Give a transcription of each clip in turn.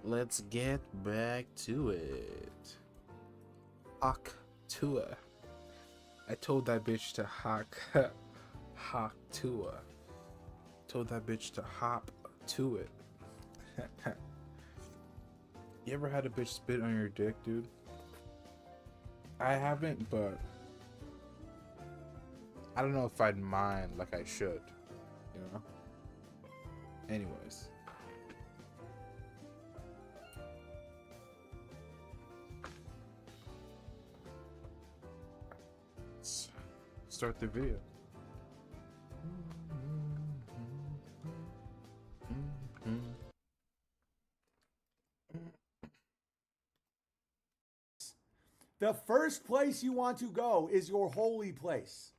Let's get back to it. Hawk Tua. I told that bitch to hawk Tua. Told that bitch to hop to it. You ever had a bitch spit on your dick, dude? I haven't, but I don't know if I'd mind like I should, you know? Anyways. Let's start the video. The first place you want to go is your holy place.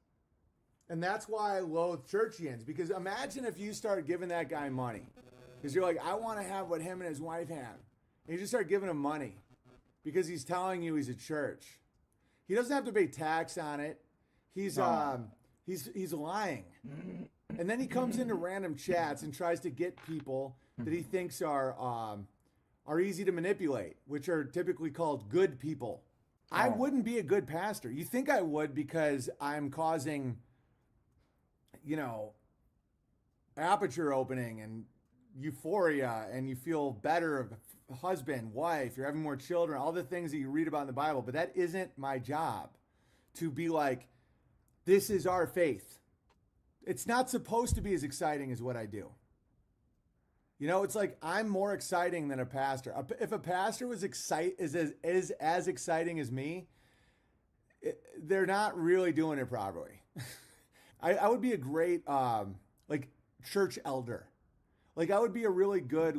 And that's why I loathe churchians. Because imagine if you start giving that guy money. Because you're like, I want to have what him and his wife have. And you just start giving him money. Because he's telling you he's a church. He doesn't have to pay tax on it. He's lying. And then he comes into random chats and tries to get people that he thinks are easy to manipulate, which are typically called good people. I wouldn't be a good pastor. You think I would because I'm causing, aperture opening and euphoria, and you feel better of husband, wife, you're having more children, all the things that you read about in the Bible. But that isn't my job to be like, this is our faith. It's not supposed to be as exciting as what I do. It's like I'm more exciting than a pastor. If a pastor was is as exciting as me, they're not really doing it properly. I would be a great church elder. Like I would be a really good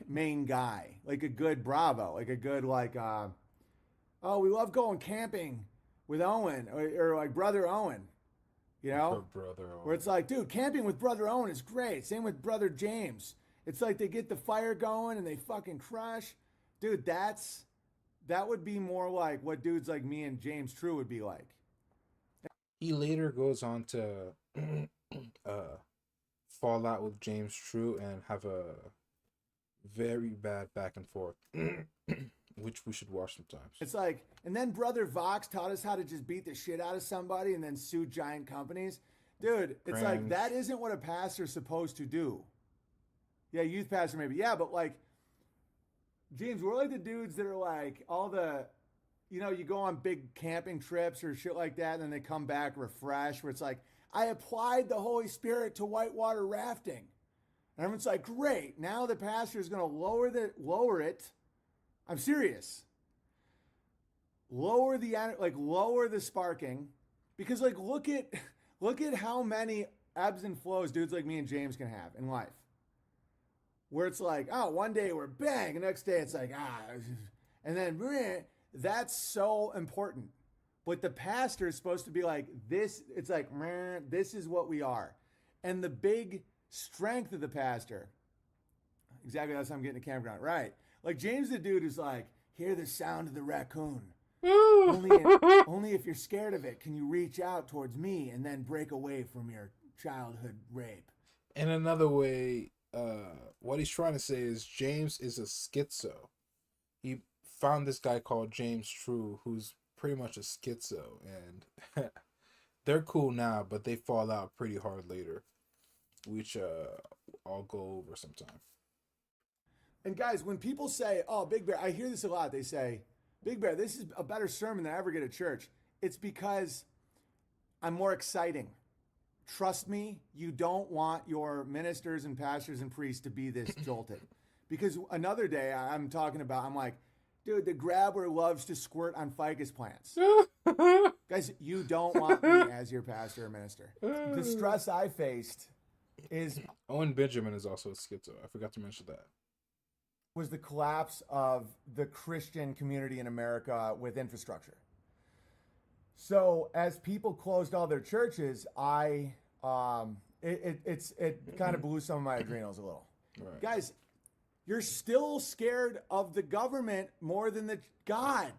main guy, like a good Bravo, like a good oh, we love going camping with Owen or like Brother Owen. Brother Owen. Where it's like, dude, camping with Brother Owen is great. Same with Brother James. It's like they get the fire going and they fucking crush. Dude, that would be more like what dudes like me and James True would be like. He later goes on to fall out with James True and have a very bad back and forth, which we should watch sometimes. It's like, and then Brother Vox taught us how to just beat the shit out of somebody and then sue giant companies. Dude, it's like, that isn't what a pastor's supposed to do. Yeah, youth pastor maybe. Yeah, but James, we're like the dudes that are like all the, you go on big camping trips or shit like that, and then they come back refreshed, where it's like, I applied the Holy Spirit to whitewater rafting. And everyone's like, great, now the pastor is going to lower it. I'm serious. Lower the sparking, because look at how many ebbs and flows dudes like me and James can have in life. Where it's like, oh, one day we're bang, the next day it's like, and then that's so important. But the pastor is supposed to be like this. It's like, this is what we are. And the big strength of the pastor, exactly, that's how I'm getting the campground, right? Like James the dude who's like, hear the sound of the raccoon. Only if you're scared of it can you reach out towards me and then break away from your childhood rape. In another way, what he's trying to say is James is a schizo. He found this guy called James True, who's pretty much a schizo, and they're cool now, but they fall out pretty hard later, which I'll go over sometime. And guys, when people say, oh, Big Bear, I hear this a lot. They say, Big Bear, this is a better sermon than I ever get at church. It's because I'm more exciting. Trust me, you don't want your ministers and pastors and priests to be this jolted. Because another day I'm like, dude, the grabber loves to squirt on ficus plants. Guys, you don't want me as your pastor or minister. The stress I faced is... Owen Benjamin is also a schizo. I forgot to mention that. Was the collapse of the Christian community in America with infrastructure. So as people closed all their churches, it kind of blew some of my adrenals a little. Right. Guys, you're still scared of the government more than the God.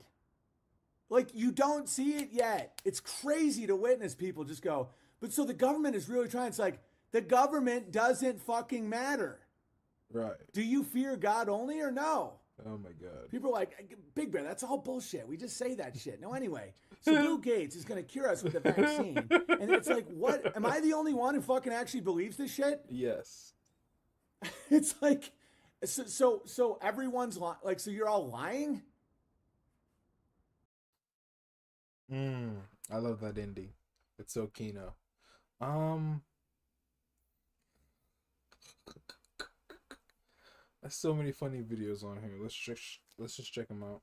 You don't see it yet. It's crazy to witness people just go, but so the government is really trying. It's like, the government doesn't fucking matter. Right. Do you fear God only or no? Oh my god. People are like, Big Bear, that's all bullshit. We just say that shit. No, anyway. So Bill Gates is going to cure us with the vaccine. And it's like, what? Am I the only one who fucking actually believes this shit? Yes. It's like, so everyone's like, so you're all lying? I love that indie. It's so Kino. Um, there's so many funny videos on here. Let's just check them out.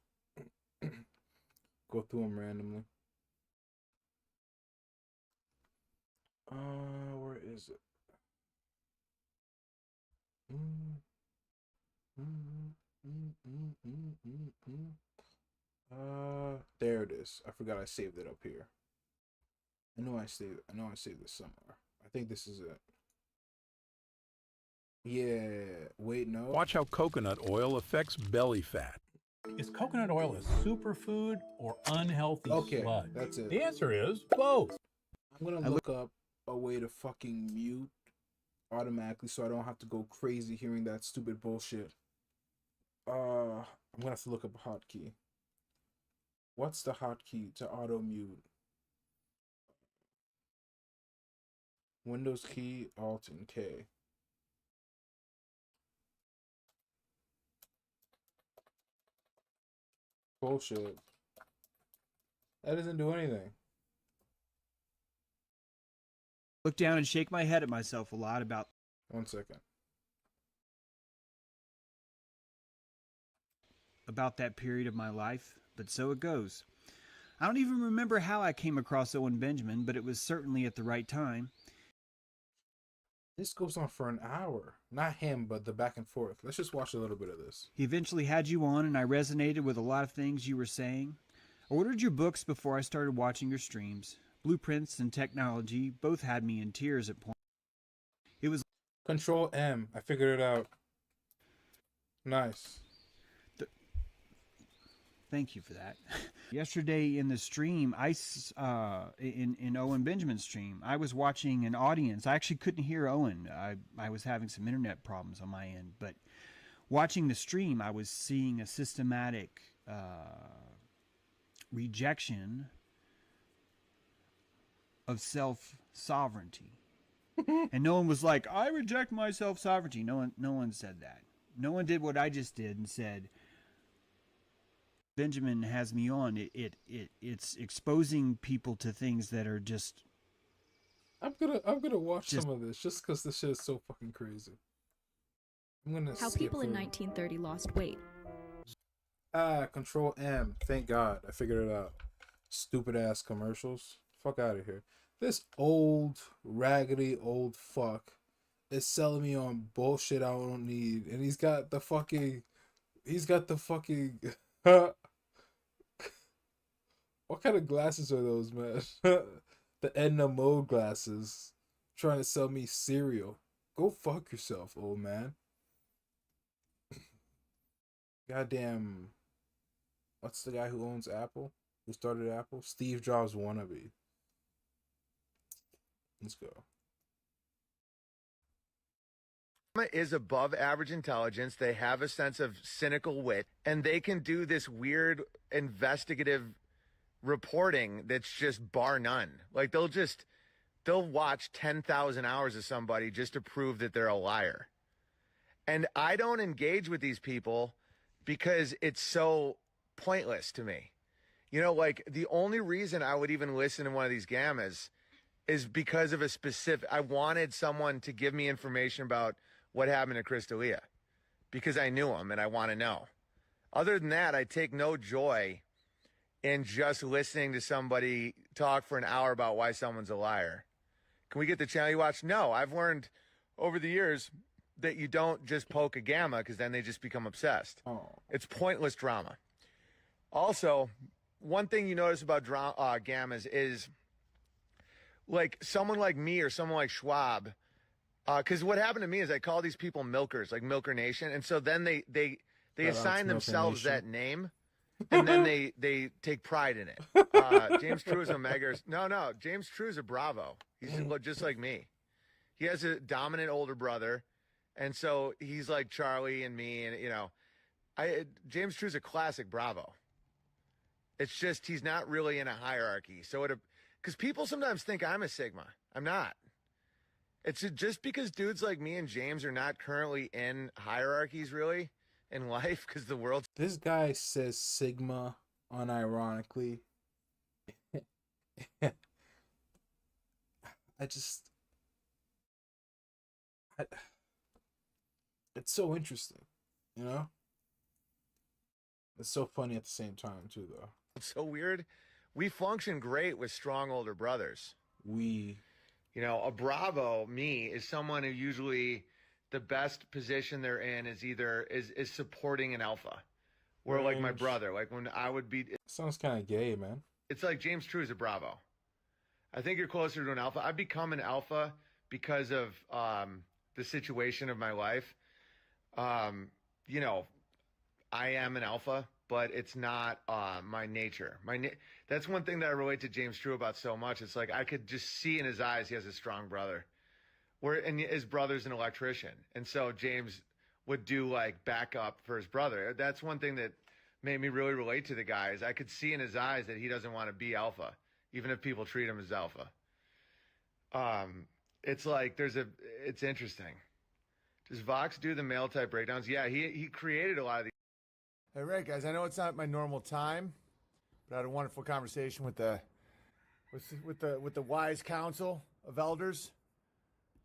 Go through them randomly. Where is it? Mm, mm, mm, mm, mm, mm, mm. There it is. I forgot I saved it up here. I know I saved this somewhere. I think this is it. Yeah. Wait, no. Watch how coconut oil affects belly fat. Is coconut oil a superfood or unhealthy sludge? That's it. The answer is both. I'm gonna look up a way to fucking mute automatically so I don't have to go crazy hearing that stupid bullshit. I'm gonna have to look up a hotkey. What's the hotkey to auto mute? Windows key, Alt and K. Bullshit. That doesn't do anything. Look down and shake my head at myself a lot about 1 second. that period of my life, but so it goes. I don't even remember how I came across Owen Benjamin, but it was certainly at the right time. This goes on for an hour. Not him, but the back and forth. Let's just watch a little bit of this. He eventually had you on, and I resonated with a lot of things you were saying. I ordered your books before I started watching your streams. Blueprints and Technology both had me in tears at points. It was Control M. I figured it out. Nice. Thank you for that. Yesterday in the stream, in Owen Benjamin's stream, I was watching an audience. I actually couldn't hear Owen. I was having some internet problems on my end, but watching the stream, I was seeing a systematic rejection of self-sovereignty. And no one was like, I reject my self-sovereignty. No one said that. No one did what I just did and said, Benjamin has me on. It's exposing people to things that are just. I'm gonna watch some of this just because this shit is so fucking crazy. I'm gonna. How people in 1930 lost weight. Control M. Thank God I figured it out. Stupid ass commercials. Fuck out of here. This old raggedy old fuck is selling me on bullshit I don't need, and he's got the fucking. What kind of glasses are those, man? The Edna Mode glasses. Trying to sell me cereal. Go fuck yourself, old man. Goddamn. What's the guy who owns Apple? Who started Apple? Steve Jobs wannabe. Let's go. Is above average intelligence. They have a sense of cynical wit, and they can do this weird investigative reporting that's just bar none. Like they'll watch 10,000 hours of somebody just to prove that they're a liar. And I don't engage with these people because it's so pointless to me. You know, like the only reason I would even listen to one of these gammas is because of I wanted someone to give me information about what happened to Chris D'Elia because I knew him and I want to know. Other than that, I take no joy in just listening to somebody talk for an hour about why someone's a liar. Can we get the channel you watch? No, I've learned over the years that you don't just poke a gamma because then they just become obsessed. Oh. It's pointless drama. Also, one thing you notice about gammas is like someone like me or someone like Schwab, because what happened to me is I call these people milkers, like Milker Nation, and so then they assign themselves that name, and then they take pride in it. James True is a mega. No, James True is a Bravo. He's just like me. He has a dominant older brother, and so he's like Charlie and me, and you know, James True's a classic Bravo. It's just he's not really in a hierarchy. So because people sometimes think I'm a Sigma. I'm not. It's just because dudes like me and James are not currently in hierarchies really in life because the world's. This guy says Sigma unironically. It's so interesting, you know? It's so funny at the same time, too, though. It's so weird. We function great with strong older brothers. You know, a Bravo, me, is someone who usually the best position they're in is either is supporting an alpha. Where like my brother, like when I would be. Sounds kind of gay, man. It's like James True is a Bravo. I think you're closer to an alpha. I've become an alpha because of the situation of my life. You know, I am an alpha, but it's not my nature. That's one thing that I relate to James True about so much. It's like I could just see in his eyes he has a strong brother. And his brother's an electrician. And so James would do like backup for his brother. That's one thing that made me really relate to the guy is I could see in his eyes that he doesn't want to be alpha, even if people treat him as alpha. It's like it's interesting. Does Vox do the male type breakdowns? Yeah, he created a lot of these. Hey, right, guys. I know it's not my normal time, but I had a wonderful conversation with the wise council of elders.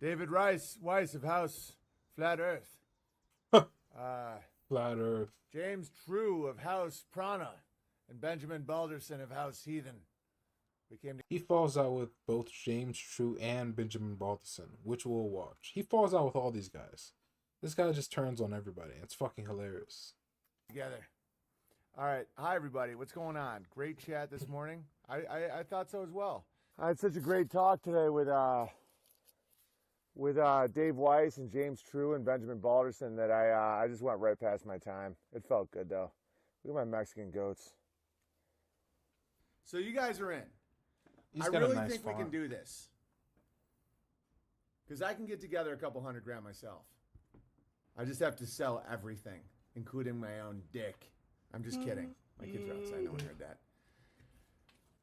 David Weiss of House Flat Earth. Flat Earth. James True of House Prana, and Benjamin Balderson of House Heathen. He falls out with both James True and Benjamin Balderson, which we'll watch. He falls out with all these guys. This guy just turns on everybody. It's fucking hilarious. Together. All right. Hi, everybody. What's going on? Great chat this morning. I thought so as well. I had such a great talk today with Dave Weiss and James True and Benjamin Balderson that I just went right past my time. It felt good, though. Look at my Mexican goats. So you guys are in. I really think we can do this. Because I can get together a couple $100,000 myself. I just have to sell everything, including my own dick. I'm just kidding. My kids are outside. No one heard that.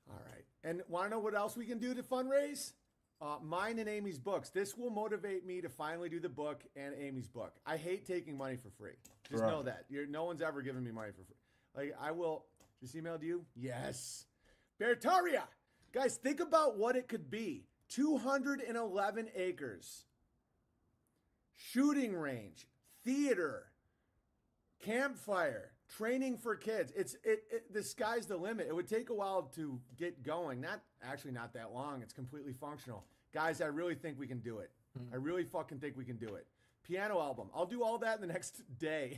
All right. And want to know what else we can do to fundraise? Mine and Amy's books. This will motivate me to finally do the book and Amy's book. I hate taking money for free. Just know that. No one's ever given me money for free. Like, I will. Just emailed you? Yes. Bertaria. Guys, think about what it could be. 211 acres. Shooting range. Theater. Campfire. Training for kids. The sky's the limit. It would take a while to get going. Not that long. It's completely functional. Guys, I really think we can do it. I really fucking think we can do it. Piano album. I'll do all that in the next day.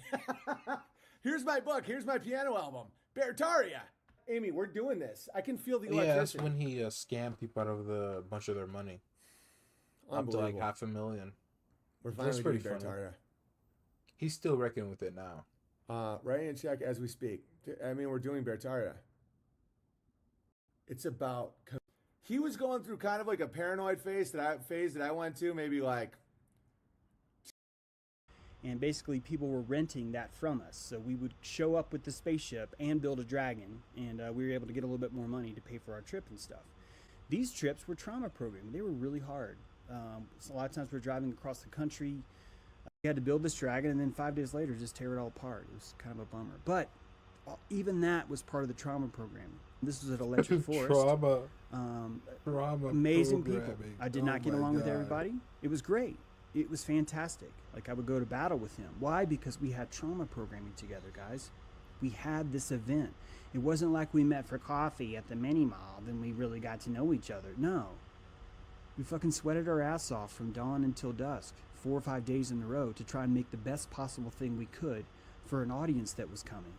Here's my book. Here's my piano album. Bertaria. Amy, we're doing this. I can feel the electricity. Yeah, that's when he scammed people out of a bunch of their money. Up to like $500,000. We're finally pretty Bertaria. He's still reckoning with it now. Writing a check as we speak. I mean, we're doing Bertaria. It's about. He was going through kind of like a paranoid phase that I went to, maybe like. And basically, people were renting that from us. So we would show up with the spaceship and build a dragon, and we were able to get a little bit more money to pay for our trip and stuff. These trips were trauma programmed. They were really hard. So a lot of times we're driving across the country. We had to build this dragon, and then 5 days later, just tear it all apart. It was kind of a bummer. But even that was part of the trauma program. This was at Electric Forest. Trauma amazing people. I did not get along with everybody. It was great. It was fantastic. Like, I would go to battle with him. Why? Because we had trauma programming together, guys. We had this event. It wasn't like we met for coffee at the mini mall, then we really got to know each other. No. We fucking sweated our ass off from dawn until dusk, 4 or 5 days in a row, to try and make the best possible thing we could for an audience that was coming.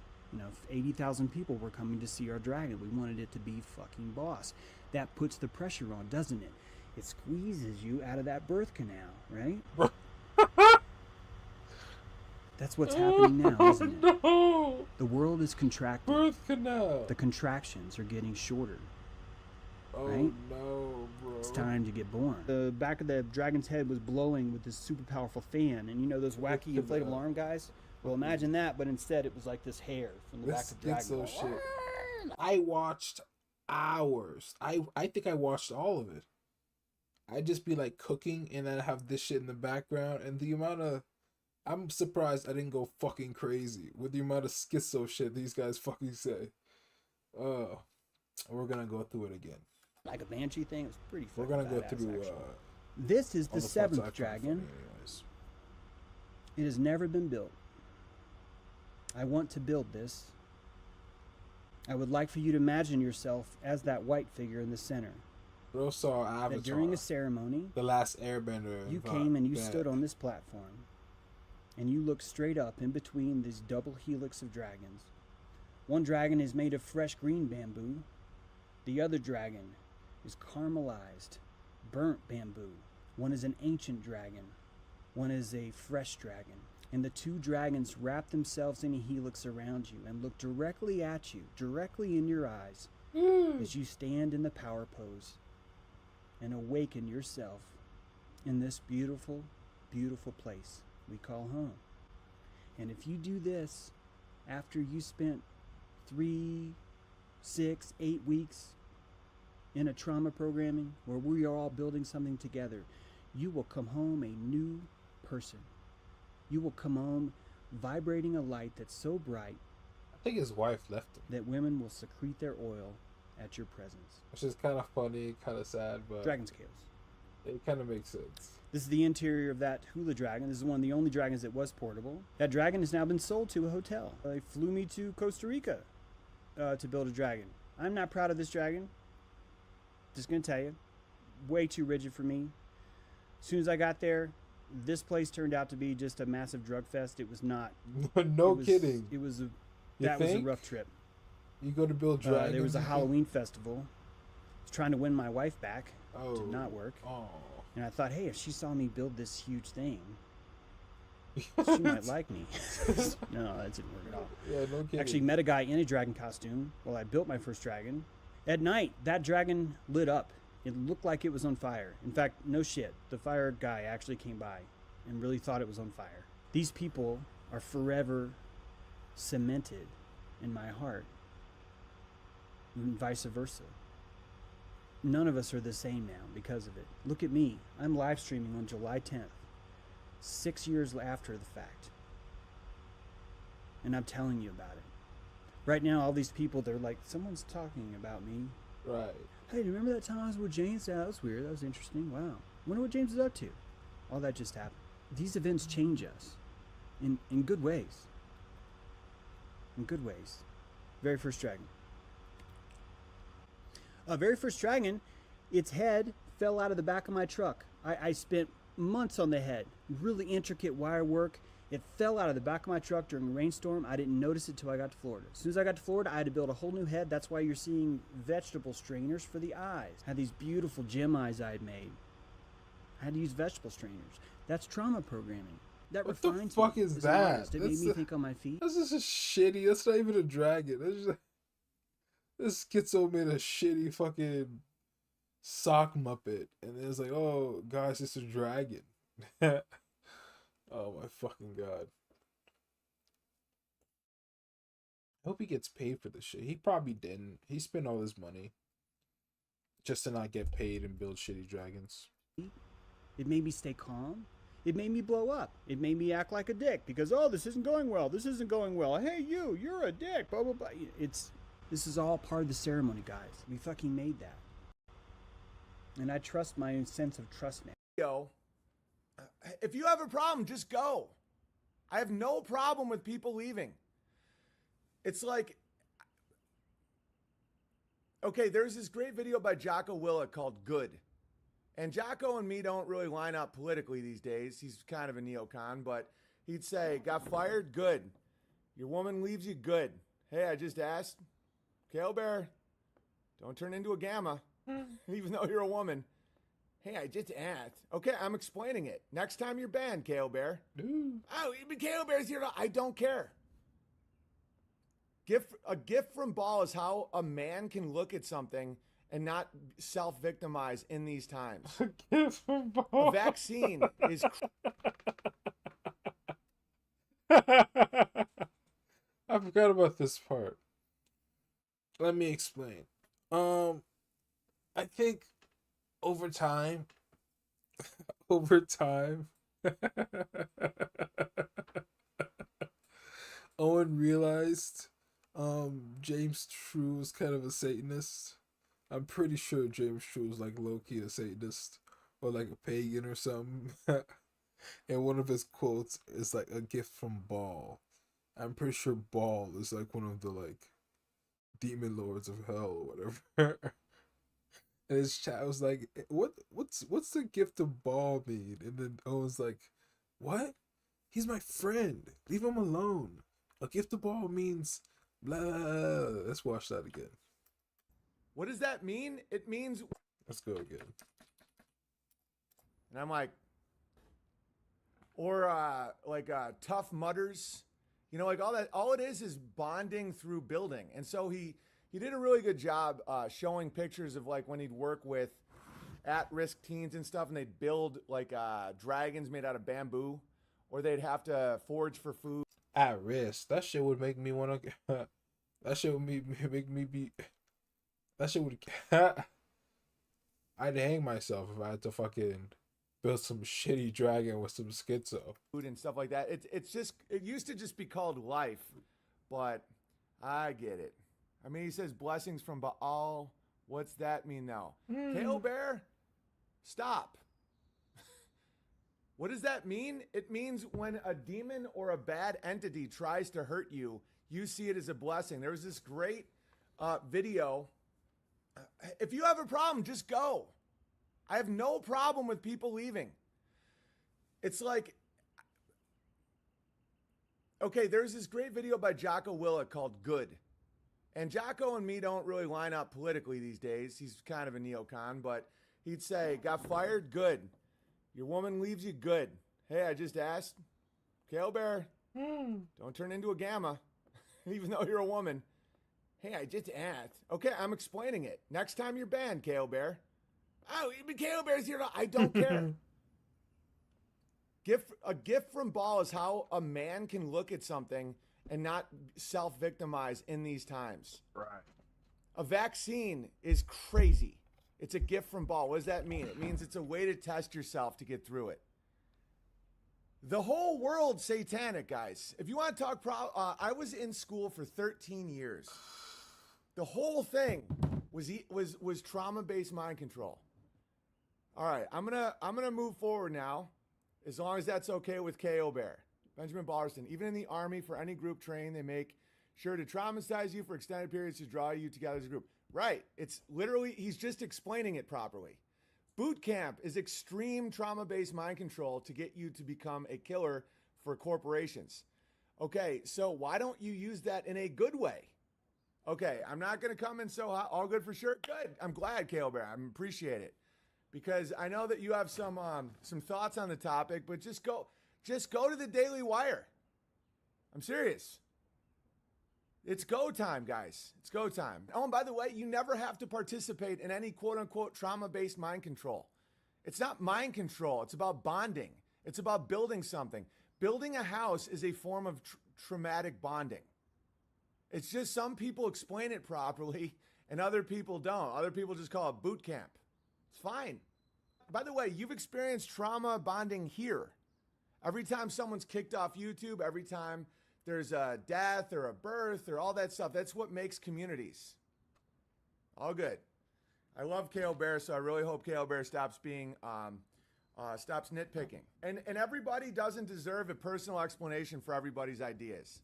80,000 people were coming to see our dragon. We wanted it to be fucking boss. That puts the pressure on, doesn't it? It squeezes you out of that birth canal, right? That's what's happening now, isn't it? No! The world is contracting. Birth canal. The contractions are getting shorter. Oh right? No, bro. It's time to get born. The back of the dragon's head was blowing with this super powerful fan, and those wacky inflatable arm guys? Well, imagine that, but instead it was like this hair from the back of Dragon Schizo Ball. shit. I watched hours. I think I watched all of it. I'd just be like cooking and then have this shit in the background, and the amount of, I'm surprised I didn't go fucking crazy with the amount of schizo shit these guys fucking say. We're gonna go through it again. Like a banshee thing. It was pretty We're fucking gonna go badass, through actually. This is all the parts I seventh find dragon. funny anyways. It has never been built. I want to build this. I would like for you to imagine yourself as that white figure in the center. Bro saw Avatar. That during a ceremony, The Last Airbender. you came and you stood on this platform, and you looked straight up in between these double helix of dragons. One dragon is made of fresh green bamboo. The other dragon is caramelized, burnt bamboo. One is an ancient dragon. One is a fresh dragon. And the two dragons wrap themselves in a helix around you and look directly at you, directly in your eyes, as you stand in the power pose and awaken yourself in this beautiful, beautiful place we call home. And if you do this after you spent 3, 6, 8 weeks in a trauma programming where we are all building something together, you will come home a new person. You will come home vibrating a light that's so bright I think his wife left him, that women will secrete their oil at your presence. which is kind of funny, kind of sad, but Dragon scales. it kind of makes sense. This is the interior of that hula dragon. This is one of the only dragons that was portable. That dragon has now been sold to a hotel. They flew me to Costa Rica to build a dragon. I'm not proud of this dragon. Just gonna tell you, way too rigid for me. As soon as I got there, this place turned out to be just a massive drug fest. It was not. No kidding. It was a. You That was a think? rough trip. You go to build dragons. There was a you think? Halloween festival. I was trying to win my wife back. Oh. Did not work. Oh. And I thought, hey, if she saw me build this huge thing, she might like me. No, that didn't work at all. Yeah, no kidding. Actually, met a guy in a dragon costume while I built my first dragon. At night, that dragon lit up. It looked like it was on fire. In fact, no shit. The fire guy actually came by and really thought it was on fire. These people are forever cemented in my heart, and vice versa. None of us are the same now because of it. Look at me. I'm live streaming on July 10th, 6 years after the fact. And I'm telling you about it. Right now, all these people, they're like, someone's talking about me. Right. Hey, do you remember that time I was with James? Yeah, that was weird. That was interesting. Wow. Wonder what James is up to. All that just happened. These events change us in good ways. In good ways. Very first dragon. Very first dragon, its head fell out of the back of my truck. I spent months on the head. Really intricate wire work. It fell out of the back of my truck during a rainstorm. I didn't notice it till I got to Florida. As soon as I got to Florida, I had to build a whole new head. That's why you're seeing vegetable strainers for the eyes. I had these beautiful gem eyes I had made. I had to use vegetable strainers. That's trauma programming. That What the refines fuck me is as an that? artist. It made me think on my feet. That's just a shitty. That's not even a dragon. That's just, this schizo made a shitty fucking sock muppet, and it's like, oh, guys, it's a dragon. Oh my fucking god. I hope he gets paid for this shit. He probably didn't. He spent all his money just to not get paid and build shitty dragons. It made me stay calm. It made me blow up. It made me act like a dick because, oh, this isn't going well. This isn't going well. Hey, you're a dick. Blah, blah, blah. This is all part of the ceremony, guys. We fucking made that. And I trust my own sense of trust now. Yo, if you have a problem, just go. I have no problem with people leaving. It's like, okay, there's this great video by Jocko Willett called Good. And Jocko and me don't really line up politically these days. He's kind of a neocon, but he'd say, got fired? Good. Your woman leaves you? Good. Hey, I just asked. Kale Bear, don't turn into a gamma, even though you're a woman. Hey, I just asked. Okay, I'm explaining it. Next time you're banned, Kale Bear. Oh, but Kale Bear's here. I don't care. A gift from Ball is how a man can look at something and not self-victimize in these times. A vaccine is... I forgot about this part. Let me explain. I think over time, over time, Owen realized James True was kind of a Satanist. I'm pretty sure James True was like low-key a Satanist or like a pagan or something. And one of his quotes is like a gift from Baal. I'm pretty sure Baal is like one of the like demon lords of hell or whatever. And his chat was like, what's the gift of Baal mean? And then Owen's like, what? He's my friend. Leave him alone. A gift of Baal means blah. Let's watch that again. What does that mean? It means. Let's go again. And I'm like, or tough mutters, like all that. All it is bonding through building. And so he did a really good job showing pictures of like when he'd work with at-risk teens and stuff, and they'd build like dragons made out of bamboo, or they'd have to forage for food. At risk. That shit would make me want to. That shit would make me be. That shit would. I'd hang myself if I had to fucking build some shitty dragon with some schizo. Food and stuff like that. It used to just be called life, but I get it. I mean, he says blessings from Baal. What's that mean now? Kale Bear, stop. What does that mean? It means when a demon or a bad entity tries to hurt you, you see it as a blessing. There was this great video. If you have a problem, just go. I have no problem with people leaving. It's like, okay, there's this great video by Jocko Willett called Good. And Jocko and me don't really line up politically these days. He's kind of a neocon, but he'd say, got fired? Good. Your woman leaves you? Good. Hey, I just asked. Kale Bear, don't turn into a gamma, even though you're a woman. Hey, I just asked. Okay, I'm explaining it. Next time you're banned, Kale Bear. Oh, Kale Bear's here. I don't care. A gift from Baal is how a man can look at something and not self-victimize in these times. Right. A vaccine is crazy. It's a gift from Baal. What does that mean? It means it's a way to test yourself to get through it. The whole world's satanic, guys. If you want to talk, I was in school for 13 years. The whole thing was trauma-based mind control. All right, I'm gonna move forward now, as long as that's okay with K.O. Bear. Benjamin Ballerston, even in the Army, for any group training, they make sure to traumatize you for extended periods to draw you together as a group. Right, it's literally, he's just explaining it properly. Boot camp is extreme trauma-based mind control to get you to become a killer for corporations. Okay, so why don't you use that in a good way? Okay, I'm not going to come in so hot. All good for sure. Good. I'm glad, Kale Bear. I appreciate it, because I know that you have some thoughts on the topic. But just go to the Daily Wire. I'm serious. It's go time, guys. It's go time. Oh, and by the way, you never have to participate in any quote unquote trauma-based mind control. It's not mind control. It's about bonding. It's about building something. Building a house is a form of traumatic bonding. It's just some people explain it properly and other people don't. Other people just call it boot camp. It's fine. By the way, you've experienced trauma bonding here. Every time someone's kicked off YouTube, every time there's a death or a birth or all that stuff, that's what makes communities. All good. I love Kale Bear, so I really hope Kale Bear stops being, stops nitpicking. And everybody doesn't deserve a personal explanation for everybody's ideas.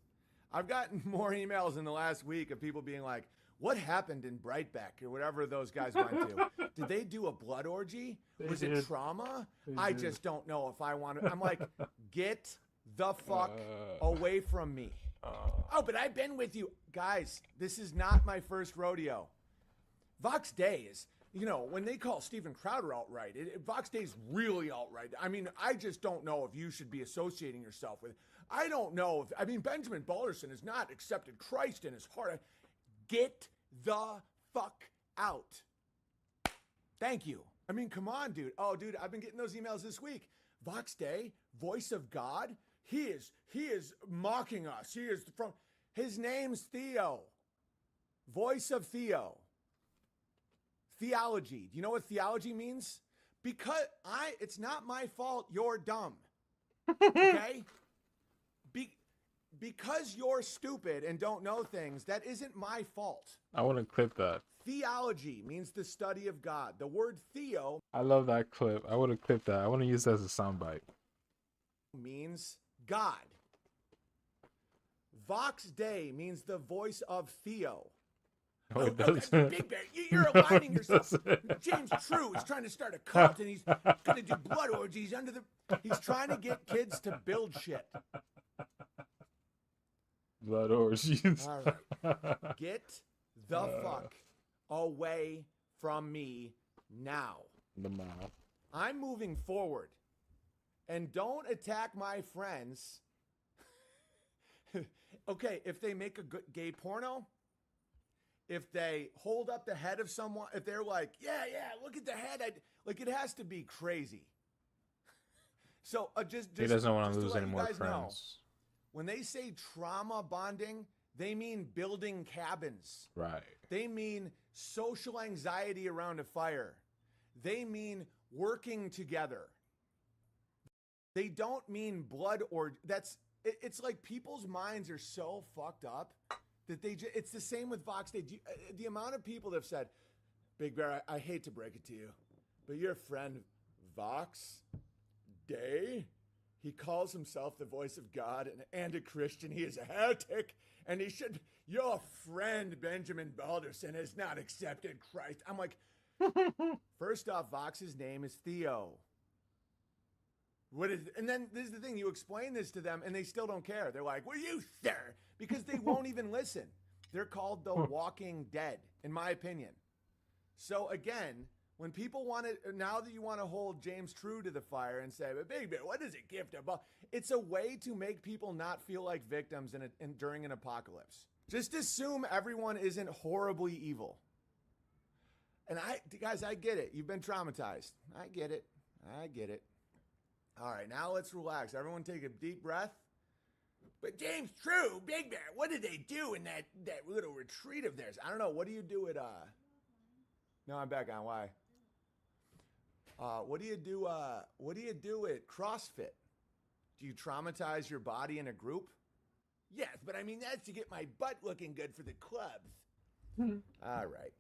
I've gotten more emails in the last week of people being like, what happened in Brightbeck or whatever those guys went to? Did they do a blood orgy? Was it trauma? I just don't know if I want to. I'm like, get the fuck away from me. Oh, but I've been with you. Guys, this is not my first rodeo. Vox Day is, when they call Steven Crowder outright, Vox Day is really outright. I mean, I just don't know if you should be associating yourself with. I don't know if, Benjamin Ballerston has not accepted Christ in his heart. Get the fuck out. Thank you. Come on, dude. Oh, dude, I've been getting those emails this week. Vox Day, voice of God. he is mocking us. He is from, his name's Theo. Voice of Theo. Theology. Do you know what theology means? Because it's not my fault you're dumb. Okay? Because you're stupid and don't know things, that isn't my fault. I want to clip that. Theology means the study of God. The word theo I love that clip. I want to clip that. I want to use that as a soundbite. means God. Vox Dei means the voice of Theo. Oh, it doesn't. Big Bear, you're aligning yourself. James True is trying to start a cult, and he's going to do blood orgies under the... He's trying to get kids to build shit. Blood orgies. All right. Get the fuck away from me now. The mouth. I'm moving forward. And don't attack my friends. Okay, if they make a good gay porno, if they hold up the head of someone, if they're like, yeah, look at the head, like it has to be crazy. So just He doesn't want to lose let any you more guys friends. know, when they say trauma bonding, they mean building cabins. Right. They mean social anxiety around a fire. They mean working together. They don't mean blood or it's like people's minds are so fucked up that it's the same with Vox Day. The amount of people that have said, Big Bear, I hate to break it to you, but your friend Vox Day, he calls himself the voice of God and a Christian. He is a heretic, and your friend Benjamin Balderson has not accepted Christ. I'm like, first off, Vox's name is Theo. And then this is the thing, you explain this to them and they still don't care. They're like, "Well, you, sir," because they won't even listen. They're called the Walking Dead, in my opinion. So again, when people want to, now that you want to hold James True to the fire and say, "But Big Bear, what is a gift about?" It's a way to make people not feel like victims during an apocalypse. Just assume everyone isn't horribly evil. And guys, I get it. You've been traumatized. I get it. All right, now let's relax. Everyone take a deep breath. But James True, Big Bear, what did they do in that little retreat of theirs? I don't know. What do you do at No, I'm back on. Why? What do you do at CrossFit? Do you traumatize your body in a group? Yes, but I mean that's to get my butt looking good for the clubs. All right.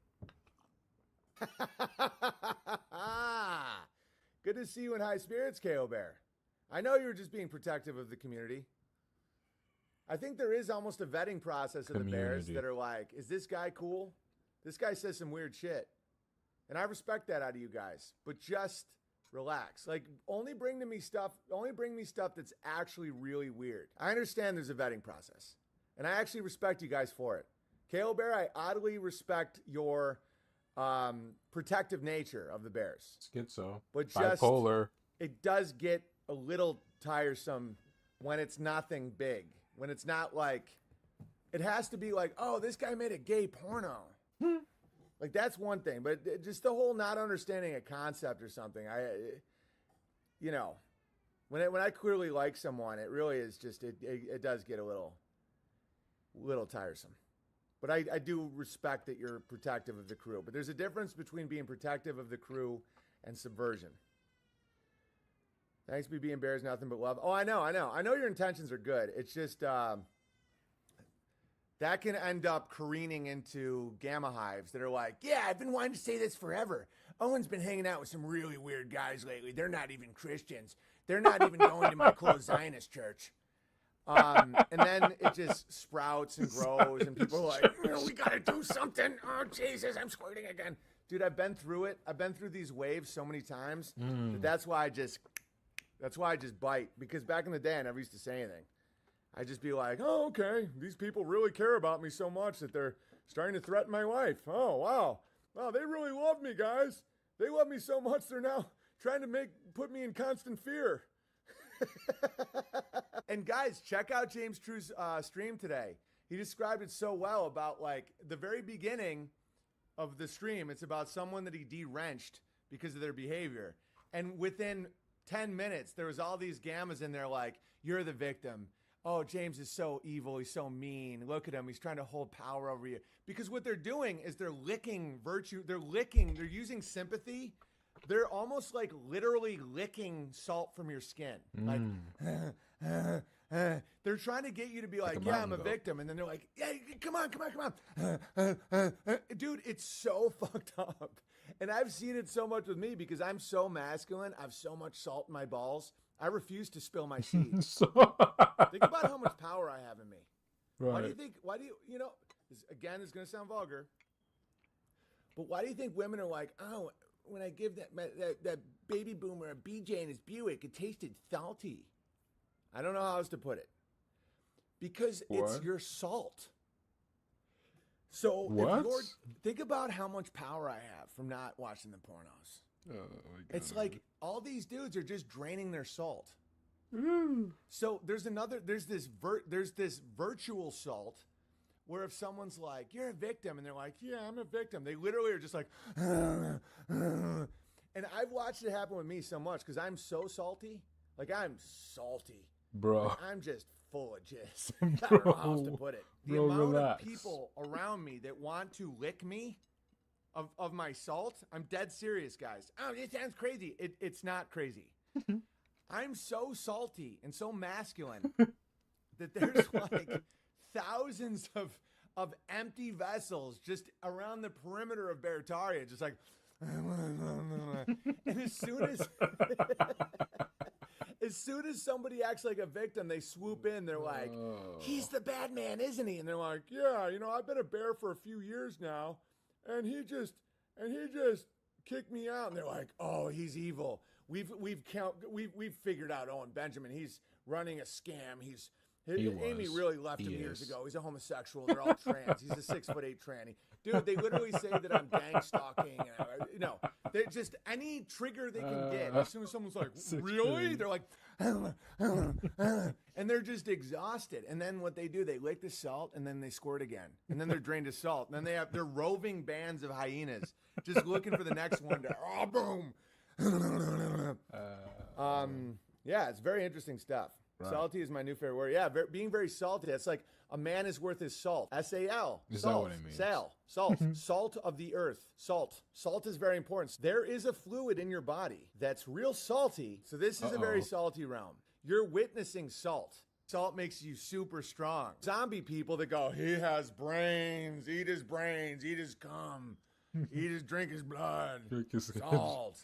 Good to see you in high spirits, KO Bear. I know you were just being protective of the community. I think there is almost a vetting process of the Bears that are like, is this guy cool? This guy says some weird shit. And I respect that out of you guys. But just relax. Like, only bring me stuff that's actually really weird. I understand there's a vetting process. And I actually respect you guys for it. KO Bear, I oddly respect your protective nature of the Bears. Schizo. But just bipolar. It does get a little tiresome when it's nothing big. When it's not like, it has to be like, oh, this guy made a gay porno. Like, that's one thing. But just the whole not understanding a concept or something. When I clearly like someone, it really is just, it does get a little tiresome. But I do respect that you're protective of the crew. But there's a difference between being protective of the crew and subversion. Thanks for being Bears, nothing but love. Oh, I know. I know your intentions are good. It's just that can end up careening into gamma hives that are like, yeah, I've been wanting to say this forever. Owen's been hanging out with some really weird guys lately. They're not even Christians. They're not even going to my closed Zionist church. And then it just sprouts and grows, and people are like, we got to do something. Oh, Jesus, I'm squirting again. Dude, I've been through it. I've been through these waves so many times. That's why I just bite. Because back in the day, I never used to say anything. I'd just be like, oh, okay, these people really care about me so much that they're starting to threaten my life. Oh, wow. Wow, they really love me, guys. They love me so much, they're now trying to put me in constant fear. And guys, check out James True's stream today. He described it so well about like the very beginning of the stream. It's about someone that he de-wrenched because of their behavior. And within 10 minutes, there was all these gammas in there like, you're the victim. Oh, James is so evil. He's so mean. Look at him. He's trying to hold power over you. Because what they're doing is they're licking virtue. They're using sympathy. They're almost like literally licking salt from your skin. Like, they're trying to get you to be like, yeah, I'm a victim. And then they're like, yeah, come on. Dude, it's so fucked up. And I've seen it so much with me because I'm so masculine. I have so much salt in my balls. I refuse to spill my seeds. Think about how much power I have in me. Right. Why do you, again, it's going to sound vulgar, but why do you think women are like, oh, when I give that baby boomer a BJ in his Buick, it tasted salty? I don't know how else to put it. Because it's your salt. So think about how much power I have from not watching the pornos. Oh, it's like all these dudes are just draining their salt. So there's this virtual salt where if someone's like, you're a victim, and they're like, yeah, I'm a victim, they literally are just like, and I've watched it happen with me so much because I'm so salty. Like, I'm salty. Bro. Like, I'm just full of jizz. I don't know how else to put it. The amount of people around me that want to lick me of my salt, I'm dead serious, guys. Oh, it sounds crazy. It's not crazy. I'm so salty and so masculine that there's like thousands of empty vessels just around the perimeter of Bertaria, just like, and as soon as somebody acts like a victim, they swoop in. They're like, he's the bad man, isn't he? And they're like, yeah, I've been a bear for a few years now, and he just kicked me out. And they're like, oh, he's evil. We've figured out Owen Benjamin. He's running a scam. Amy really left him years ago. He's a homosexual. They're all trans. He's a 6'8" tranny. Dude, they literally say that I'm gang stalking. They're just any trigger they can get. As soon as someone's like, really? They're like, and they're just exhausted. And then what they do, they lick the salt and then they squirt again. And then they're drained of salt. And then they're roving bands of hyenas just looking for the next one to, boom. Yeah, it's very interesting stuff. Right. Salty is my new favorite word. Yeah, being very salty. It's like a man is worth his salt. S-A-L. Is that what it means? Salt. Salt of the earth. Salt. Salt is very important. There is a fluid in your body that's real salty. So this is a very salty realm. You're witnessing salt. Salt makes you super strong. Zombie people that go, he has brains. Eat his brains. Eat his cum. Drink his blood. Salt.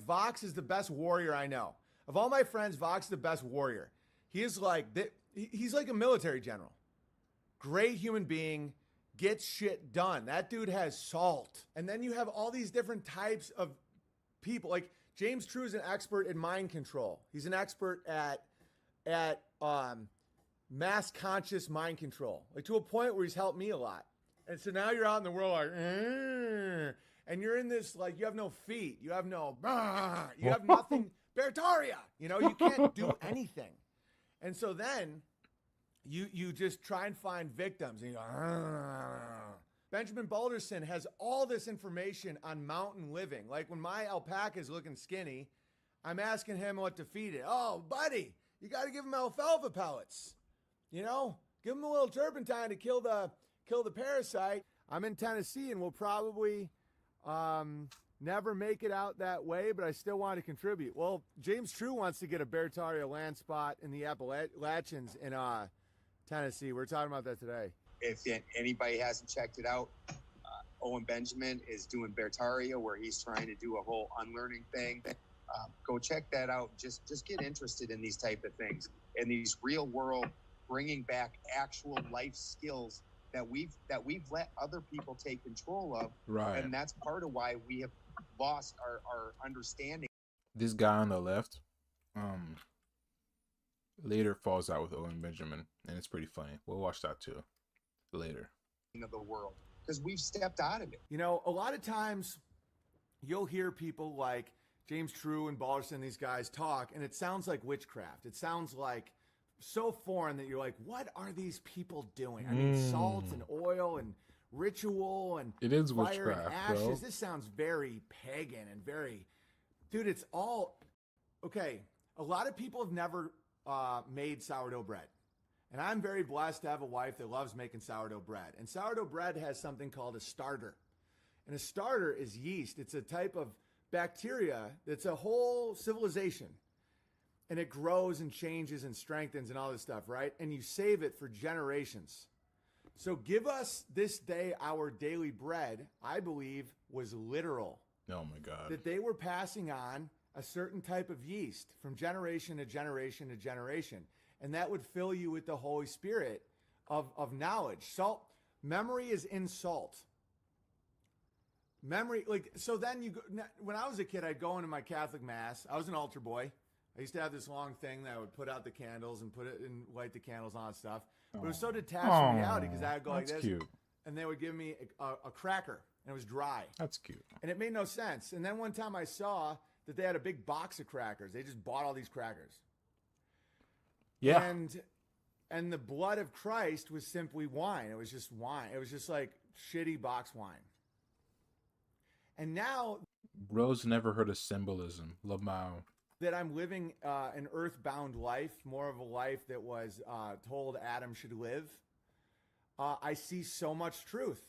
Vox is the best warrior I know. Of all my friends, Vox is the best warrior. He is like he's like a military general. Great human being, gets shit done. That dude has salt. And then you have all these different types of people. Like James True is an expert in mind control. He's an expert at mass conscious mind control. Like to a point where he's helped me a lot. And so now you're out in the world like, and you're in this, like, you have no feet. You have no, you have nothing. Bertaria, you can't do anything. And so then you just try and find victims. And you go, Benjamin Balderson has all this information on mountain living. Like when my alpaca is looking skinny, I'm asking him what to feed it. Oh, buddy, you got to give him alfalfa pellets. Give him a little turpentine to kill the parasite. I'm in Tennessee and we'll probably never make it out that way, but I still want to contribute. Well, James True wants to get a Bertaria land spot in the Appalachians in Tennessee. We're talking about that today. If anybody hasn't checked it out, Owen Benjamin is doing Bertaria, where he's trying to do a whole unlearning thing. Go check that out. Just get interested in these type of things and these real world, bringing back actual life skills that we've let other people take control of. Right. And that's part of why we have lost our understanding. This guy on the left later falls out with Owen Benjamin, and it's pretty funny. We'll watch that too later. Of the world, because we've stepped out of it. A lot of times you'll hear people like James True and Balderson, these guys talk, and it sounds like witchcraft. It sounds like so foreign that you're like, what are these people doing? I mean, salt and oil and ritual and it is fire witchcraft, and ashes. bro. This sounds very pagan and very, dude, it's all, okay. A lot of people have never made sourdough bread. And I'm very blessed to have a wife that loves making sourdough bread. And sourdough bread has something called a starter. And a starter is yeast. It's a type of bacteria that's a whole civilization. And it grows and changes and strengthens and all this stuff, right? And you save it for generations. So give us this day our daily bread, I believe, was literal. Oh my God. That they were passing on a certain type of yeast from generation to generation to generation. And that would fill you with the Holy Spirit of knowledge. Salt, memory is in salt. Memory, like, so then you go, when I was a kid, I'd go into my Catholic Mass. I was an altar boy. I used to have this long thing that I would put out the candles and put it and light the candles on and stuff. But it was so detached from reality because I would go like this. Cute. And they would give me a cracker and it was dry. That's cute. And it made no sense. And then one time I saw that they had a big box of crackers. They just bought all these crackers. Yeah. And the blood of Christ was simply wine. It was just wine. It was just like shitty box wine. And now Rose never heard of symbolism. Lamau. that I'm living an earthbound life, more of a life that was told Adam should live, I see so much truth.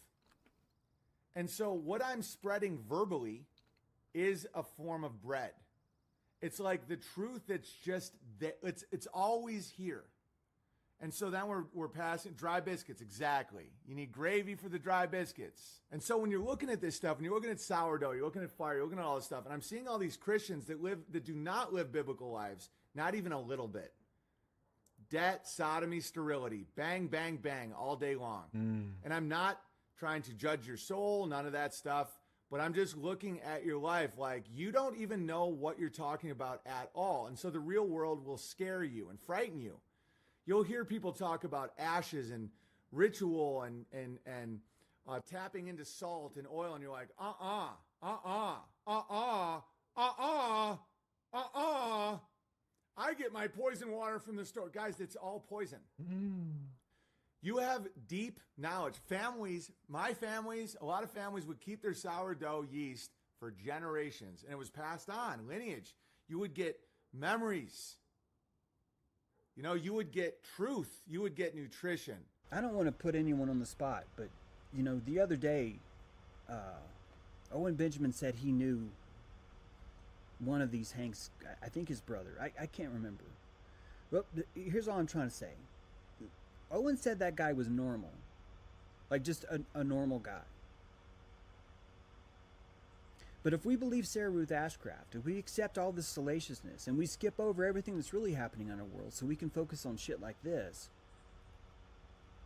And so what I'm spreading verbally is a form of bread. It's like the truth that's just that it's always here. And so then we're passing dry biscuits. Exactly. You need gravy for the dry biscuits. And so when you're looking at this stuff, and you're looking at sourdough, you're looking at fire, you're looking at all this stuff, and I'm seeing all these Christians that do not live biblical lives, not even a little bit. Debt, sodomy, sterility, bang, bang, bang, all day long. And I'm not trying to judge your soul, none of that stuff, but I'm just looking at your life like you don't even know what you're talking about at all. And so the real world will scare you and frighten you. You'll hear people talk about ashes and ritual and tapping into salt and oil, and you're like, I get my poison water from the store. Guys, it's all poison. You have deep knowledge. Families, my families, a lot of families would keep their sourdough yeast for generations, and it was passed on, lineage. You would get memories. You know, you would get truth. You would get nutrition. I don't want to put anyone on the spot, but, you know, the other day, Owen Benjamin said he knew one of these Hanks, I think his brother. I can't remember. But here's all I'm trying to say. Owen said that guy was normal. Like just a normal guy. But if we believe Sarah Ruth Ashcraft, if we accept all this salaciousness, and we skip over everything that's really happening in our world so we can focus on shit like this,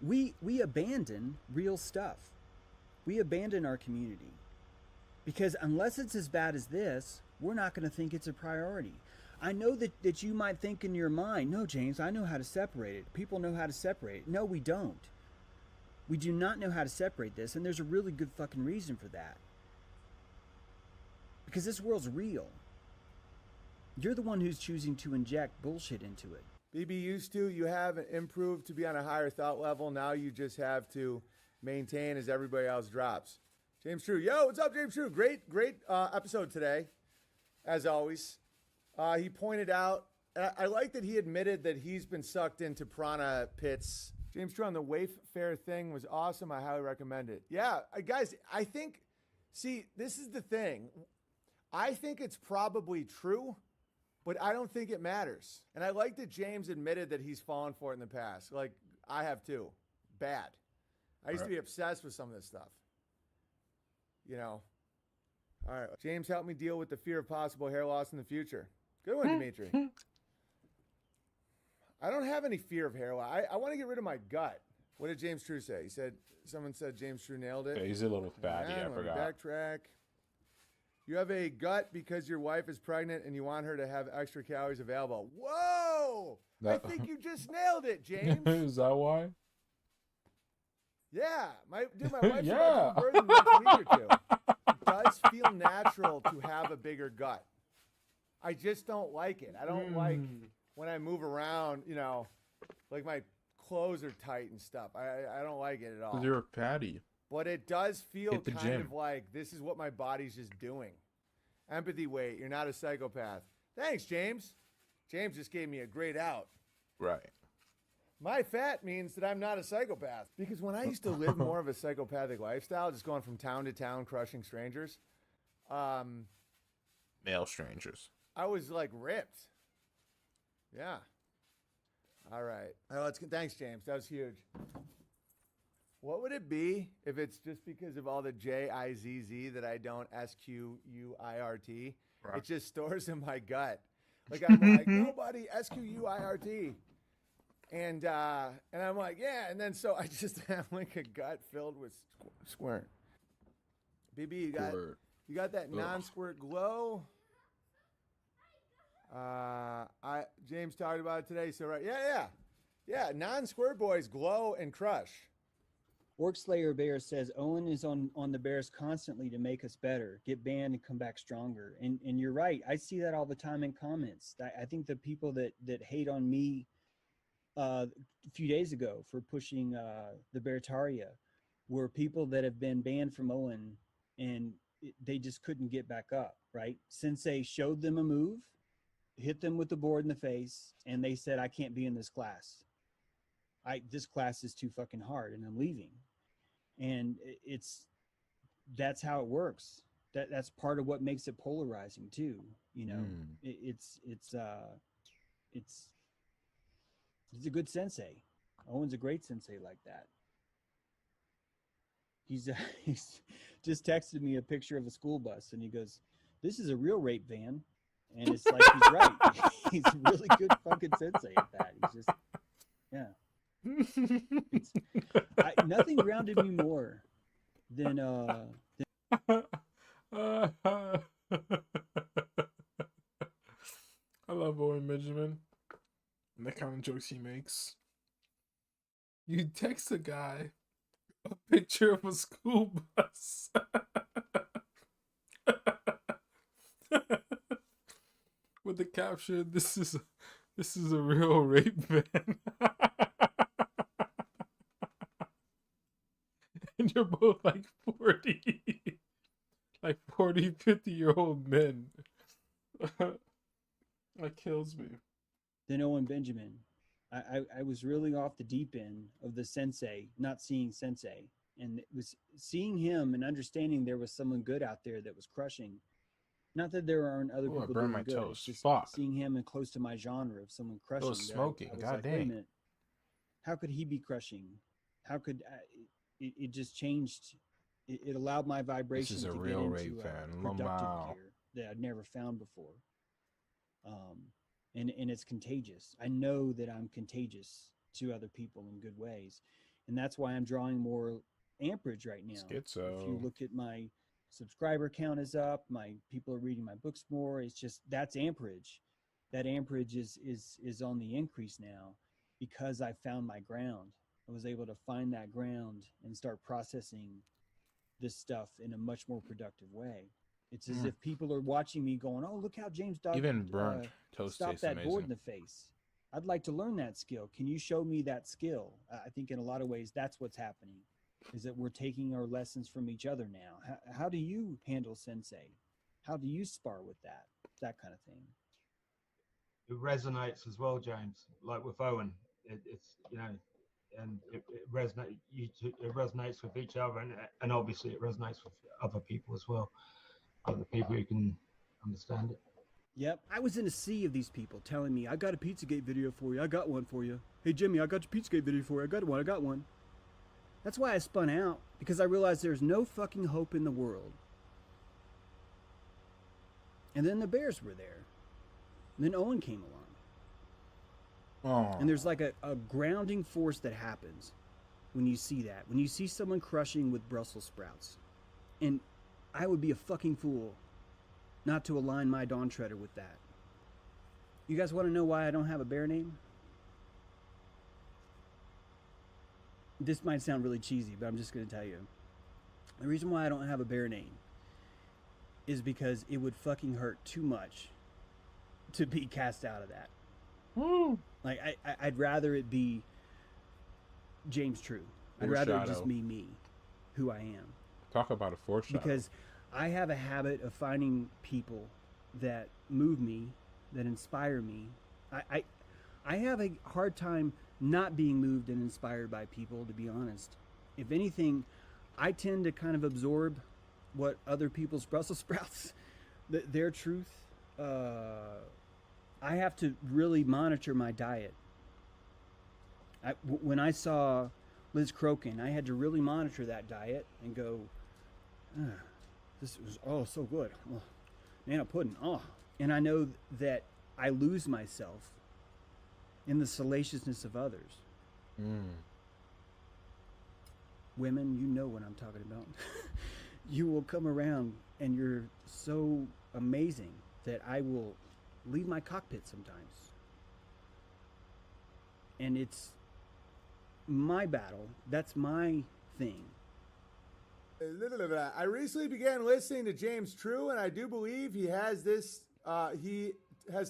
we abandon real stuff. We abandon our community. Because unless it's as bad as this, we're not going to think it's a priority. I know that you might think in your mind, no, James, I know how to separate it. People know how to separate it. No, we don't. We do not know how to separate this, and there's a really good fucking reason for that. Because this world's real. You're the one who's choosing to inject bullshit into it. BB used to, you have improved to be on a higher thought level. Now you just have to maintain as everybody else drops. James True. Yo, what's up, James True? Great episode today, as always. He pointed out, I like that he admitted that he's been sucked into piranha pits. James True on the Wayfair thing was awesome. I highly recommend it. Yeah, guys, I think, see, this is the thing. I think it's probably true, but I don't think it matters. And I like that James admitted that he's fallen for it in the past. Like, I have too. Bad. I used to be obsessed with some of this stuff. You know. All right. James helped me deal with the fear of possible hair loss in the future. Good one, Dimitri. I don't have any fear of hair loss. I want to get rid of my gut. What did James True say? Someone said James True nailed it. Yeah, he's a little fatty, I forgot. Backtrack. You have a gut because your wife is pregnant and you want her to have extra calories available. Whoa! I think you just nailed it, James. Is that why? Yeah. My wife's about to give birth in the next week or two. It does feel natural to have a bigger gut. I just don't like it. I don't like when I move around, you know, like my clothes are tight and stuff. I don't like it at all. You're a fatty. but it does feel Hit the kind gym. of like this is what my body's just doing. Empathy weight, you're not a psychopath. Thanks, James. James just gave me a great out. Right. My fat means that I'm not a psychopath. Because when I used to live more of a psychopathic lifestyle, just going from town to town, crushing strangers, Male strangers. I was like ripped. Yeah. All right. Thanks, James. That was huge. What would it be if it's just because of all the J-I-Z-Z that I don't S-Q-U-I-R-T? Right. It just stores in my gut. Like I'm like, nobody S-Q-U-I-R-T. And I'm like, yeah. And then so I just have like a gut filled with squirt. BB, you got that non-squirt glow? James talked about it today. So right, yeah. Non-squirt boys glow and crush. Orc Slayer Bear says Owen is on the Bears constantly to make us better, get banned and come back stronger. And you're right. I see that all the time in comments. I think the people that hate on me a few days ago for pushing the Beartaria were people that have been banned from Owen and they just couldn't get back up, right? Sensei showed them a move, hit them with the board in the face, and they said, I can't be in this class. This class is too fucking hard and I'm leaving. And that's how it works. That's part of what makes it polarizing too. You know, it's a good sensei. Owen's a great sensei like that. He's just texted me a picture of a school bus and he goes, this is a real rape van. And it's like, he's right. He's a really good fucking sensei at that. He's just, yeah. Nothing grounded me more than I love Owen Benjamin and the kind of jokes he makes. You text a guy a picture of a school bus. With the caption, this is a real rape van. And you're both like 40 like 40, 50-year-old men. That kills me. Then Owen Benjamin. I was really off the deep end of the sensei, not seeing sensei. And it was seeing him and understanding there was someone good out there that was crushing. Not that there aren't other people I burned doing my good. toast. It's just Fuck. seeing him and close to my genre of someone crushing. It was smoking. I was God like, dang. wait a minute. How could he be crushing? How could it just changed? It allowed my vibration This is a to real get rape into fan. a productive Lamau. gear that I'd never found before. And it's contagious. I know that I'm contagious to other people in good ways, and that's why I'm drawing more amperage right now. Schizo. If you look at my subscriber count is up, my people are reading my books more. It's just that's amperage. That amperage is on the increase now because I found my ground. I was able to find that ground and start processing this stuff in a much more productive way. It's as if people are watching me going, oh, look how James Dodd Even burnt toast stopped tastes that amazing. board in the face. I'd like to learn that skill. Can you show me that skill? I think in a lot of ways, that's what's happening, is that we're taking our lessons from each other now. How do you handle sensei? How do you spar with that? That kind of thing. It resonates as well, James, like with Owen. It's, you know, and it resonates with each other, and obviously it resonates with other people as well, other people who can understand it. Yep. I was in a sea of these people telling me, I got a Pizzagate video for you. I got one for you. Hey, Jimmy, I got your Pizzagate video for you. I got one. That's why I spun out, because I realized there's no fucking hope in the world. And then the Bears were there. And then Owen came along. Oh. And there's like a grounding force that happens when you see that. When you see someone crushing with Brussels sprouts. And I would be a fucking fool not to align my Dawn Treader with that. You guys want to know why I don't have a bear name? This might sound really cheesy, but I'm just going to tell you. The reason why I don't have a bear name is because it would fucking hurt too much to be cast out of that. Like, I'd rather it be James True. I'd rather it just be me. who I am. Talk about a foreshadow. Because I have a habit of finding people that move me, that inspire me. I have a hard time not being moved and inspired by people, to be honest. If anything, I tend to kind of absorb what other people's Brussels sprouts, their truth. I have to really monitor my diet. When I saw Liz Crokin, I had to really monitor that diet and go, this was so good. Oh, banana pudding. Oh, and I know that I lose myself in the salaciousness of others. Women, you know what I'm talking about. You will come around and you're so amazing that I will leave my cockpit sometimes. And it's my battle. That's my thing. I recently began listening to James True, and I do believe he has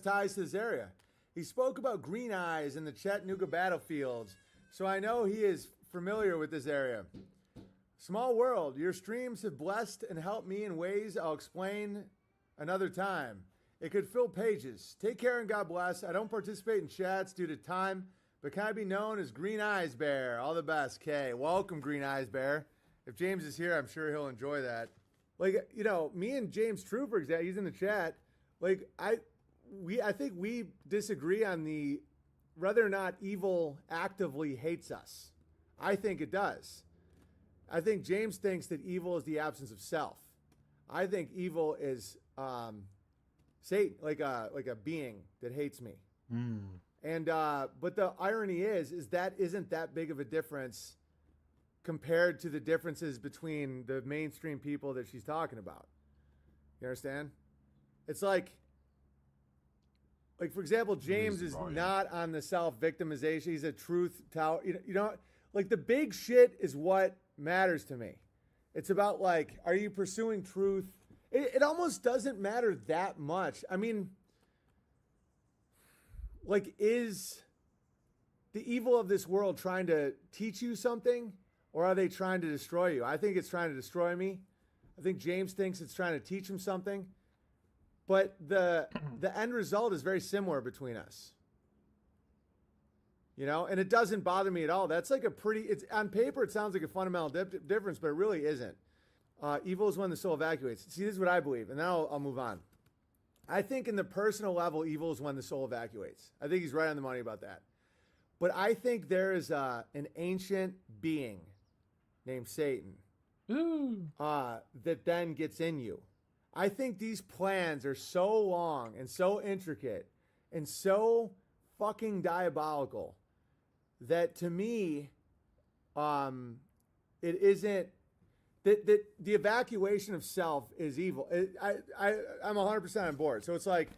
ties to this area. He spoke about green eyes in the Chattanooga battlefields, so I know he is familiar with this area. Small world, your streams have blessed and helped me in ways I'll explain another time. It could fill pages. Take care and God bless. I don't participate in chats due to time, but can I be known as Green Eyes Bear? All the best, Kay. Welcome, Green Eyes Bear. If James is here, I'm sure he'll enjoy that. Like, you know, me and James True, for example, he's in the chat. Like, I think we disagree on the whether or not evil actively hates us. I think it does. I think James thinks that evil is the absence of self. I think evil is Satan, like a being that hates me. And but the irony is that isn't that big of a difference compared to the differences between the mainstream people that she's talking about. You understand? It's like for example, James is not on the self-victimization. He's a truth teller. You know, like the big shit is what matters to me. It's about like, are you pursuing truth? It almost doesn't matter that much. I mean, like, is the evil of this world trying to teach you something, or are they trying to destroy you? I think it's trying to destroy me. I think James thinks it's trying to teach him something. But the end result is very similar between us. You know, and it doesn't bother me at all. That's like it's on paper, it sounds like a fundamental difference, but it really isn't. Evil is when the soul evacuates. See, this is what I believe, and then I'll move on. I think in the personal level, evil is when the soul evacuates. I think he's right on the money about that. But I think there is an ancient being named Satan that then gets in you. I think these plans are so long and so intricate and so fucking diabolical that to me, it isn't that the evacuation of self is evil. I'm 100% on board. So it's like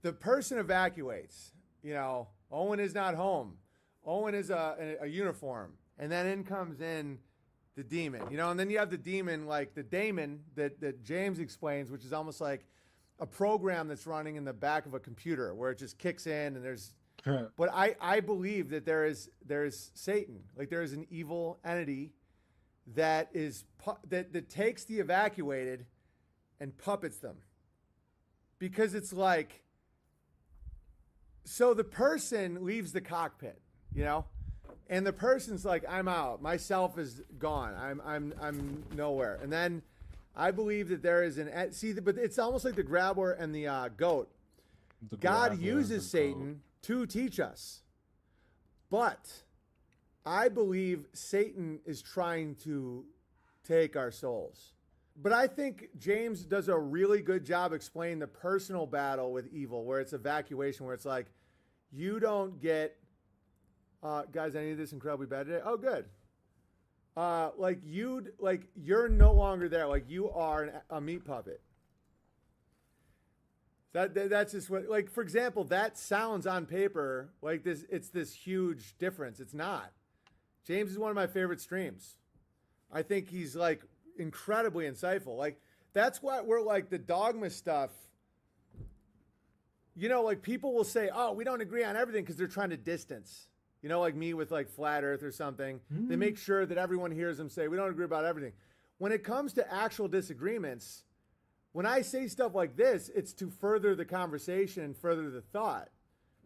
the person evacuates. You know, Owen is not home. Owen is a uniform, and then in comes the demon. You know, and then you have the demon, like the daemon that James explains, which is almost like a program that's running in the back of a computer where it just kicks in and there's. But I believe that there is Satan, like there is an evil entity that takes the evacuated and puppets them, because it's like, so the person leaves the cockpit, you know, and the person's like, I'm out, myself is gone, I'm nowhere, and then I believe that there is but it's almost like the grabbler and the goat. God uses Satan to teach us, but I believe Satan is trying to take our souls. But I think James does a really good job explaining the personal battle with evil, where it's evacuation, where it's like, you don't get, guys, I need this incredibly bad today. Oh, good. You're no longer there. Like, you are a meat puppet. That's just what, like, for example, that sounds on paper like this. It's this huge difference. It's not. James is one of my favorite streams. I think he's like incredibly insightful. Like, that's why we're like the dogma stuff. You know, like people will say, oh, we don't agree on everything because they're trying to distance. You know, like me with like flat earth or something. They make sure that everyone hears them say, we don't agree about everything. when it comes to actual disagreements, when I say stuff like this, it's to further the conversation and further the thought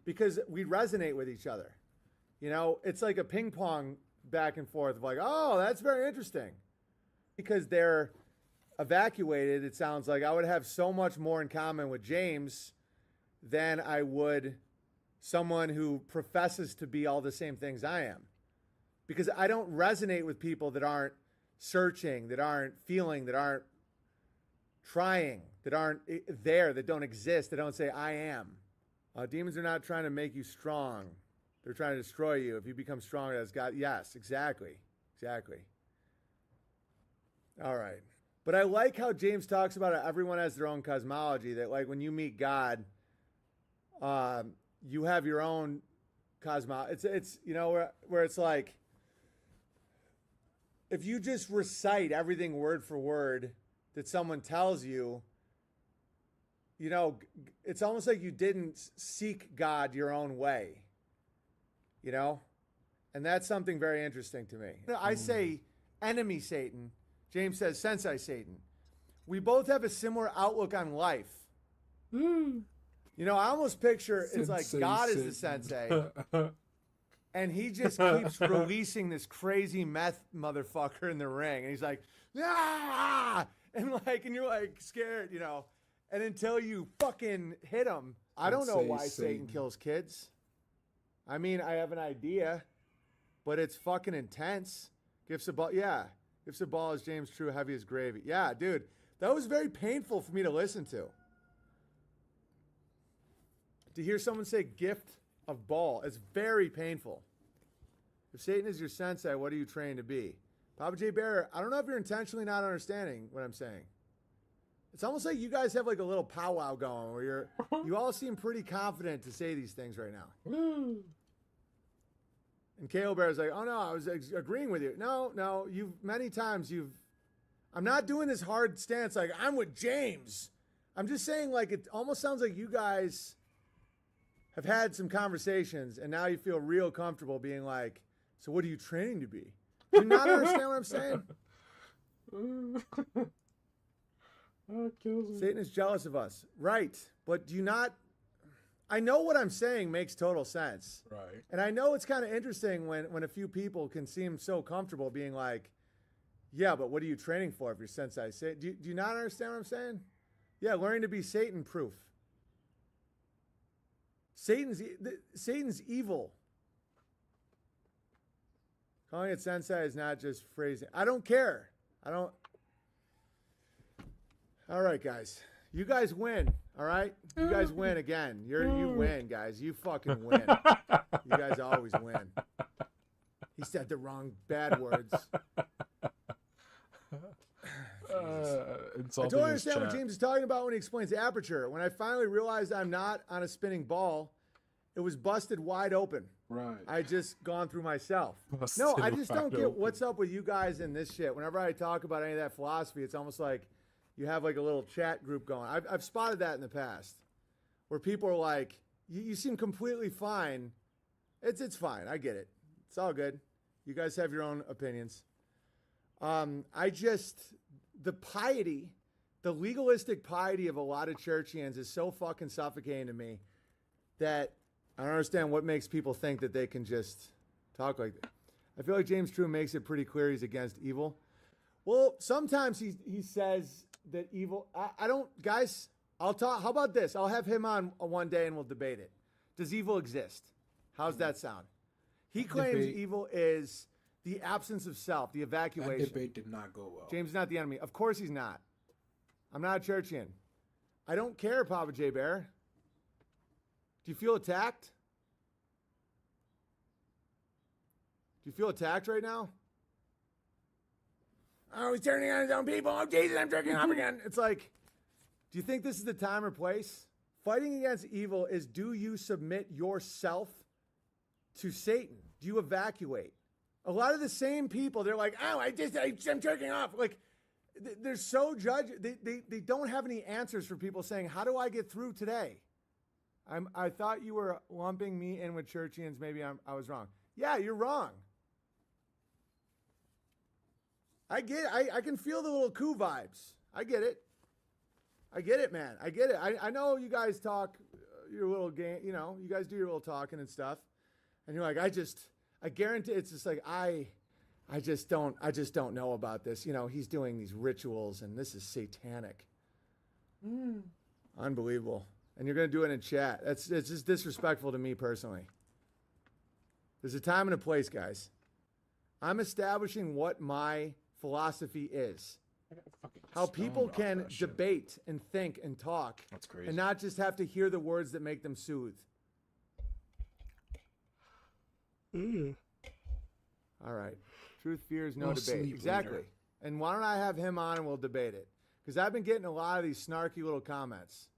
because we resonate with each other. You know, it's like a ping pong back and forth of like, oh, that's very interesting. Because they're evacuated, it sounds like I would have so much more in common with James than I would someone who professes to be all the same things I am. Because I don't resonate with people that aren't searching, that aren't feeling, that aren't trying, that aren't there, that don't exist, that don't say, I am. Demons are not trying to make you strong. They're trying to destroy you. If you become stronger as God, yes, exactly. Exactly. All right. But I like how James talks about it. Everyone has their own cosmology, that like when you meet God, you have your own cosmology. It's you know, where it's like, if you just recite everything word for word that someone tells you, you know, it's almost like you didn't seek God your own way, you know? And that's something very interesting to me. I say enemy Satan. James says sensei Satan. We both have a similar outlook on life. You know, I almost picture it's like God is the sensei. And he just keeps releasing this crazy meth motherfucker in the ring. And he's like, ah! And you're like scared, you know. And until you fucking hit him, I don't know why Satan kills kids. I mean, I have an idea, but it's fucking intense. Gifts of ball, yeah. Gifts of ball is James True, heavy as gravy. Yeah, dude, that was very painful for me to listen to. To hear someone say gift of ball, it's very painful. If Satan is your sensei, what are you trained to be? Papa J. Bear, I don't know if you're intentionally not understanding what I'm saying. It's almost like you guys have like a little powwow going where you all seem pretty confident to say these things right now. And KO Bear's like, oh no, I was agreeing with you. No, many times I'm not doing this hard stance like I'm with James. I'm just saying like it almost sounds like you guys have had some conversations and now you feel real comfortable being like, so what are you training to be? Do you not understand what I'm saying? Satan is jealous of us. Right. But do you not... I know what I'm saying makes total sense. Right. And I know it's kind of interesting when a few people can seem so comfortable being like, yeah, but what are you training for if you're sensei? Do you not understand what I'm saying? Yeah, learning to be Satan-proof. Satan's evil. Calling it sensei is not just phrasing. I don't care. All right, guys. You guys win. All right? You guys win again. You win, guys. You fucking win. You guys always win. He said the wrong bad words. I don't understand what James is talking about when he explains aperture. When I finally realized I'm not on a spinning ball, it was busted wide open. Right. I just gone through myself. Busted No, I just don't wide get open. what's up with you guys in this shit. Whenever I talk about any of that philosophy, it's almost like you have like a little chat group going. I've spotted that in the past where people are like, you seem completely fine. It's fine. I get it. It's all good. You guys have your own opinions. The piety, the legalistic piety of a lot of churchians is so fucking suffocating to me that I don't understand what makes people think that they can just talk like that. I feel like James True makes it pretty clear he's against evil. Well, sometimes he says that evil, I don't, guys, I'll talk, how about this? I'll have him on one day and we'll debate it. Does evil exist? How's that sound? He claims evil is the absence of self, the evacuation. That debate did not go well. James is not the enemy. Of course he's not. I'm not a churchian. I don't care, Papa J. Bear. Do you feel attacked? Do you feel attacked right now? Oh, he's turning on his own people. Oh, Jesus, I'm jerking off again. It's like, do you think this is the time or place? Fighting against evil is, do you submit yourself to Satan? Do you evacuate? A lot of the same people, they're like, oh, I'm jerking off. Like, they're so they don't have any answers for people saying, how do I get through today? I thought you were lumping me in with churchians. Maybe I was wrong. Yeah, you're wrong. I get it. I can feel the little coup vibes. I get it. I get it, man. I get it. I know you guys talk your little game, you know, you guys do your little talking and stuff. And you're like, I guarantee it's just like, I just don't know about this. You know, he's doing these rituals and this is satanic. Unbelievable. And you're going to do it in chat. It's just disrespectful to me personally. There's a time and a place, guys. I'm establishing what my philosophy is. How people can debate and think and talk. That's crazy. And not just have to hear the words that make them soothe. All right. Truth, fears, no debate. Exactly. Later. And why don't I have him on and we'll debate it? Because I've been getting a lot of these snarky little comments.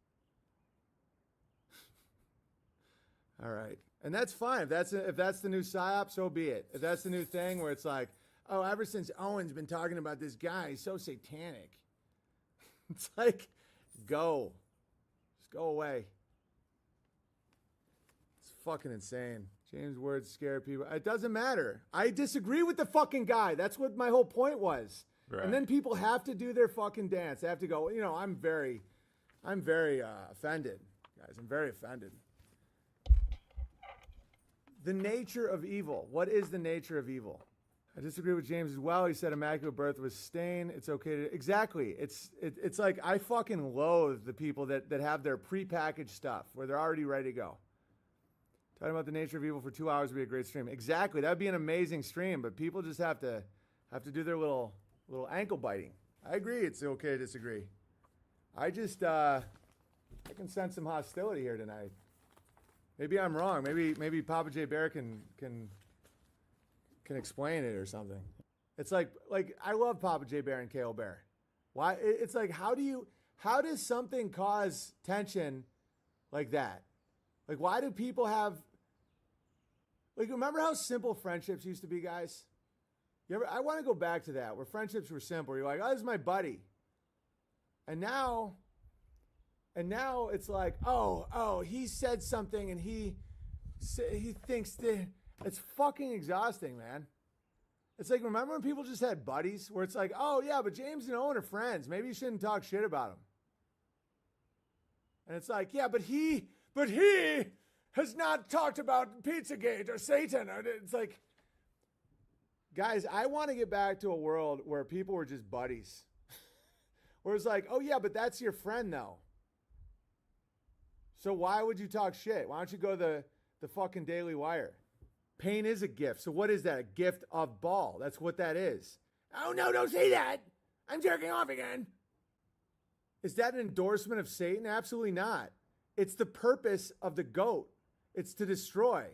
All right. And that's fine. If that's the new PSYOP, so be it. If that's the new thing where it's like, oh, ever since Owen's been talking about this guy, he's so satanic. It's like, go. Just go away. It's fucking insane. James' words scare people. It doesn't matter. I disagree with the fucking guy. That's what my whole point was. Right. And then people have to do their fucking dance. They have to go, you know, I'm very offended, guys. I'm very offended. The nature of evil. What is the nature of evil? I disagree with James as well. He said immaculate birth was stain. It's okay to... Exactly. It's like I fucking loathe the people that have their prepackaged stuff where they're already ready to go. Talking about the nature of evil for 2 hours would be a great stream. Exactly. That would be an amazing stream, but people just have to do their little ankle biting. I agree. It's okay to disagree. I just I can sense some hostility here tonight. Maybe I'm wrong. Maybe Papa J Bear can explain it or something. It's like I love Papa J Bear and KO Bear. Why? It's like how does something cause tension like that? Like why do people have like remember how simple friendships used to be, guys? I want to go back to that where friendships were simple. You're like, oh, this is my buddy. And now it's like, oh, he said something and he thinks that it's fucking exhausting, man. It's like, remember when people just had buddies where it's like, oh yeah, but James and Owen are friends. Maybe you shouldn't talk shit about them. And it's like, yeah, but he has not talked about Pizzagate or Satan. It's like, guys, I want to get back to a world where people were just buddies. Where it's like, oh yeah, but that's your friend though. So why would you talk shit? Why don't you go the fucking Daily Wire? Pain is a gift. So what is that? A gift of ball. That's what that is. Oh no, don't say that. I'm jerking off again. Is that an endorsement of Satan? Absolutely not. It's the purpose of the goat. It's to destroy.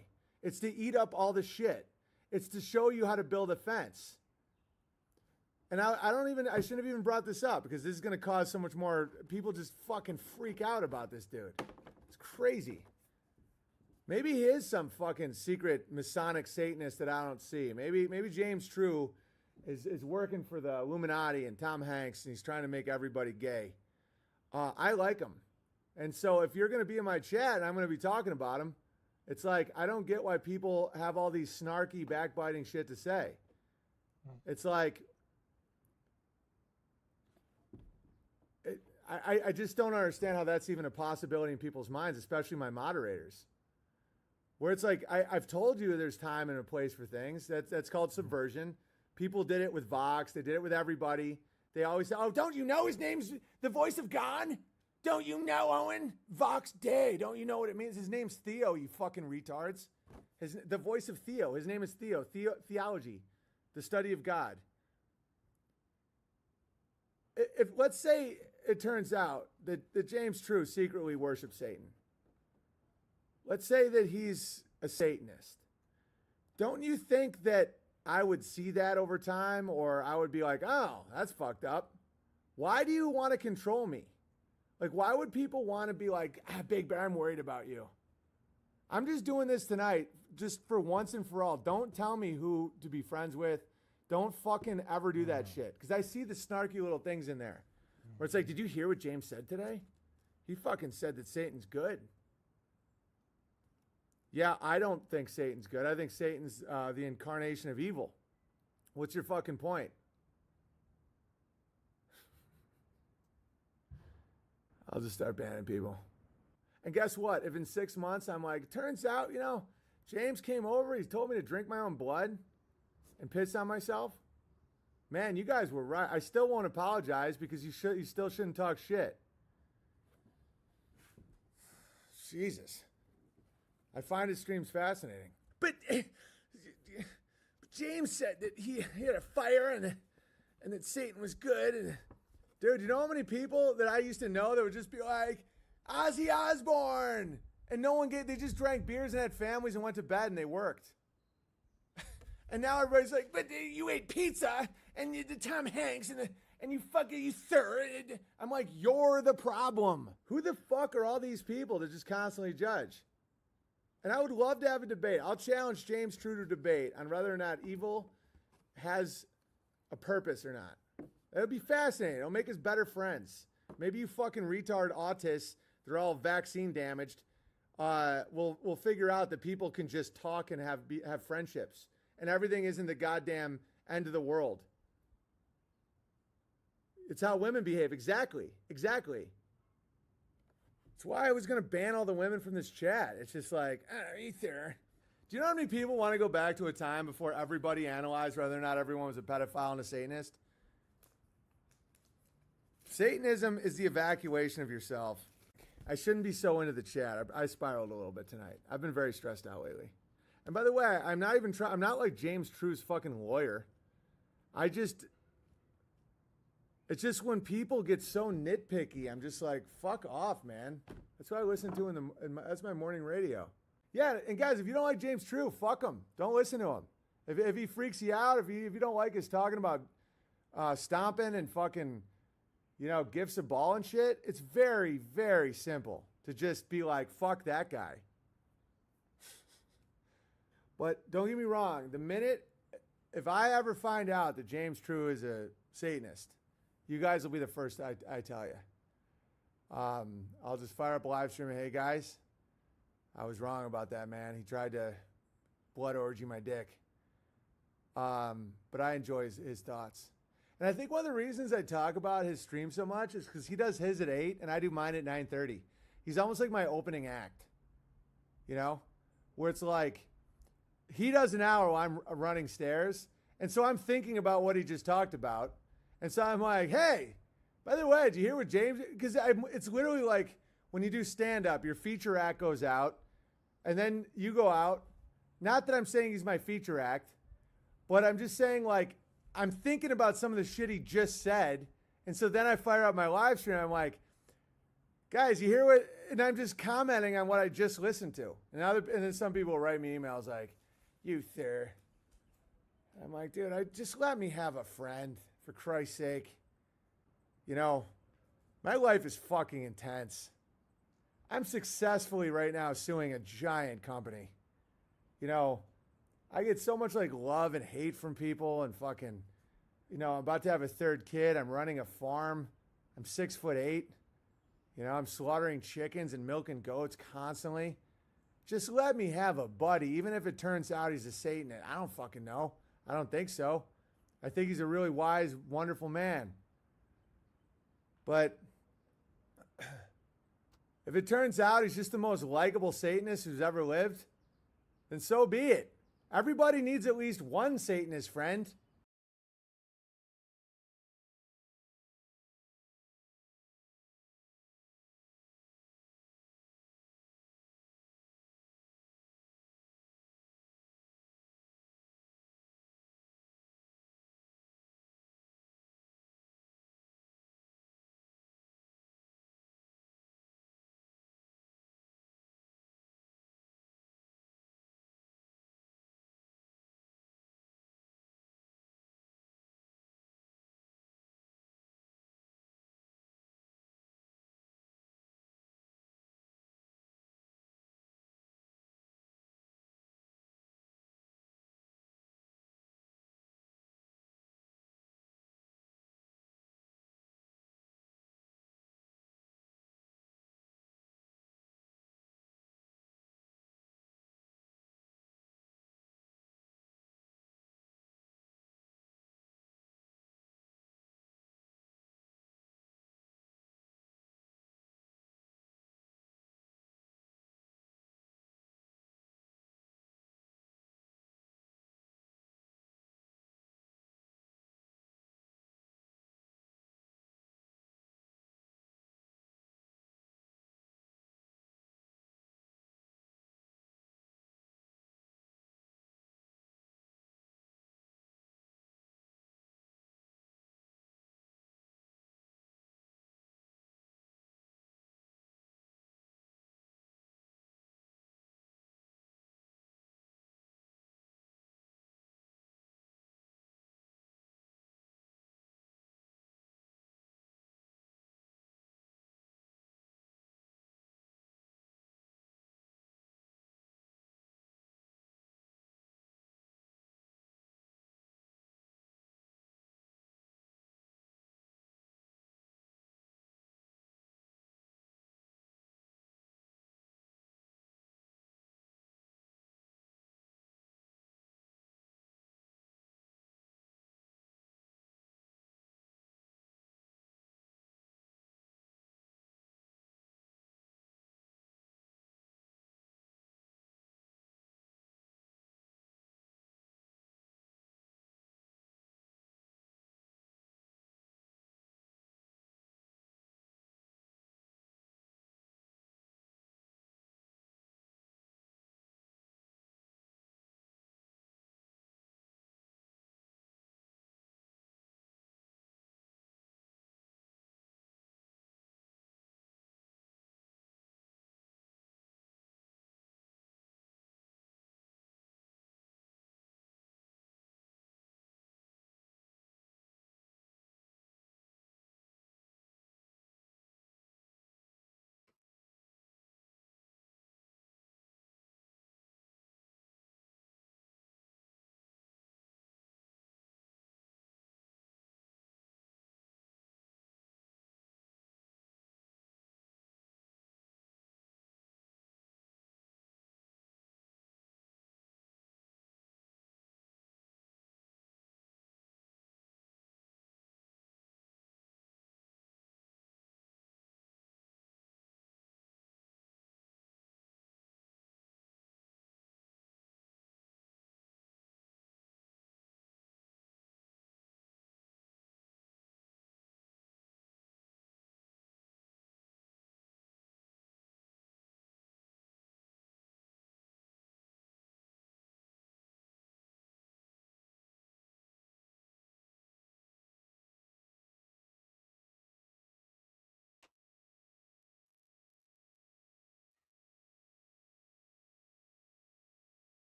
It's to eat up all the shit. It's to show you how to build a fence. And I shouldn't have even brought this up because this is going to cause so much more. People just fucking freak out about this dude. It's crazy. Maybe he is some fucking secret Masonic Satanist that I don't see. Maybe James True is working for the Illuminati and Tom Hanks and he's trying to make everybody gay. I like him. And so if you're going to be in my chat and I'm going to be talking about him, it's like, I don't get why people have all these snarky, backbiting shit to say. It's like, I just don't understand how that's even a possibility in people's minds, especially my moderators. Where it's like, I've told you there's time and a place for things. That's called subversion. People did it with Vox. They did it with everybody. They always say, oh, don't you know his name's the voice of God? Don't you know, Owen? Vox Day. Don't you know what it means? His name's Theo, you fucking retards. The voice of Theo. His name is Theo. Theology. The study of God. If let's say it turns out that James True secretly worships Satan. Let's say that he's a Satanist. Don't you think that I would see that over time, or I would be like, oh, that's fucked up? Why do you want to control me? Like, why would people want to be like, Big Bear, I'm worried about you? I'm just doing this tonight just for once and for all. Don't tell me who to be friends with. Don't fucking ever do that shit. Because I see the snarky little things in there. Where it's like, did you hear what James said today? He fucking said that Satan's good. Yeah, I don't think Satan's good. I think Satan's the incarnation of evil. What's your fucking point? I'll just start banning people. And guess what? If in 6 months I'm like, turns out, James came over, he told me to drink my own blood and piss on myself. Man, you guys were right. I still won't apologize because you still shouldn't talk shit. Jesus. I find his streams fascinating. But James said that he had a fire and that Satan was good. And dude, you know how many people that I used to know that would just be like, Ozzy Osbourne, and they just drank beers and had families and went to bed and they worked. And now everybody's like, but you ate pizza and the Tom Hanks and you third. I'm like, you're the problem. Who the fuck are all these people to just constantly judge? And I would love to have a debate. I'll challenge James True to debate on whether or not evil has a purpose or not. It would be fascinating. It'll make us better friends. Maybe you fucking retard autists, they're all vaccine damaged. We'll figure out that people can just talk and have friendships, and everything isn't the goddamn end of the world. It's how women behave. Exactly. That's why I was gonna ban all the women from this chat. It's just like, ether. Do you know how many people want to go back to a time before everybody analyzed whether or not everyone was a pedophile and a Satanist? Satanism is the evacuation of yourself. I shouldn't be so into the chat. I spiraled a little bit tonight. I've been very stressed out lately. And by the way, I'm not like James True's fucking lawyer. It's just when people get so nitpicky, I'm just like, fuck off, man. That's what I listen to that's my morning radio. Yeah, and guys, if you don't like James True, fuck him. Don't listen to him. If he freaks you out, if you don't like his talking about stomping and fucking, gifts of ball and shit, it's very, very simple to just be like, fuck that guy. But don't get me wrong, if I ever find out that James True is a Satanist, you guys will be the first I tell you. I'll just fire up a live stream and, hey guys, I was wrong about that, man. He tried to blood orgy my dick. But I enjoy his thoughts. And I think one of the reasons I talk about his stream so much is because he does his at 8 and I do mine at 9:30. He's almost like my opening act, where it's like he does an hour while I'm running stairs. And so I'm thinking about what he just talked about. And so I'm like, hey, by the way, did you hear what James, because it's literally like when you do stand up, your feature act goes out and then you go out. Not that I'm saying he's my feature act, but I'm just saying like, I'm thinking about some of the shit he just said. And so then I fire up my live stream. I'm like, guys, you hear what? And I'm just commenting on what I just listened to. And then some people will write me emails like, you sir. I'm like, dude, just let me have a friend, for Christ's sake. My life is fucking intense. I'm successfully right now suing a giant company. I get so much like love and hate from people and fucking, I'm about to have a third kid. I'm running a farm. I'm 6'8". I'm slaughtering chickens and milking goats constantly. Just let me have a buddy, even if it turns out he's a Satanist. I don't fucking know. I don't think so. I think he's a really wise, wonderful man. But if it turns out he's just the most likable Satanist who's ever lived, then so be it. Everybody needs at least one Satanist friend.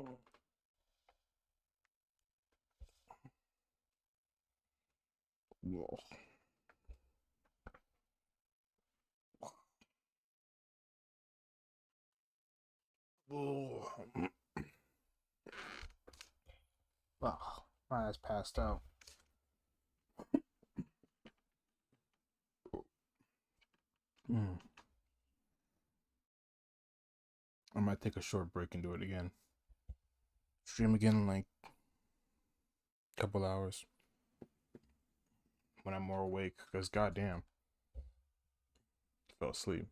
Oh, my ass passed out. I might take a short break and do it again. Stream again in like a couple hours when I'm more awake, because goddamn, fell asleep.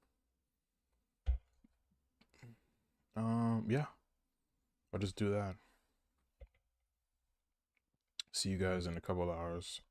Yeah, I'll just do that. See you guys in a couple hours.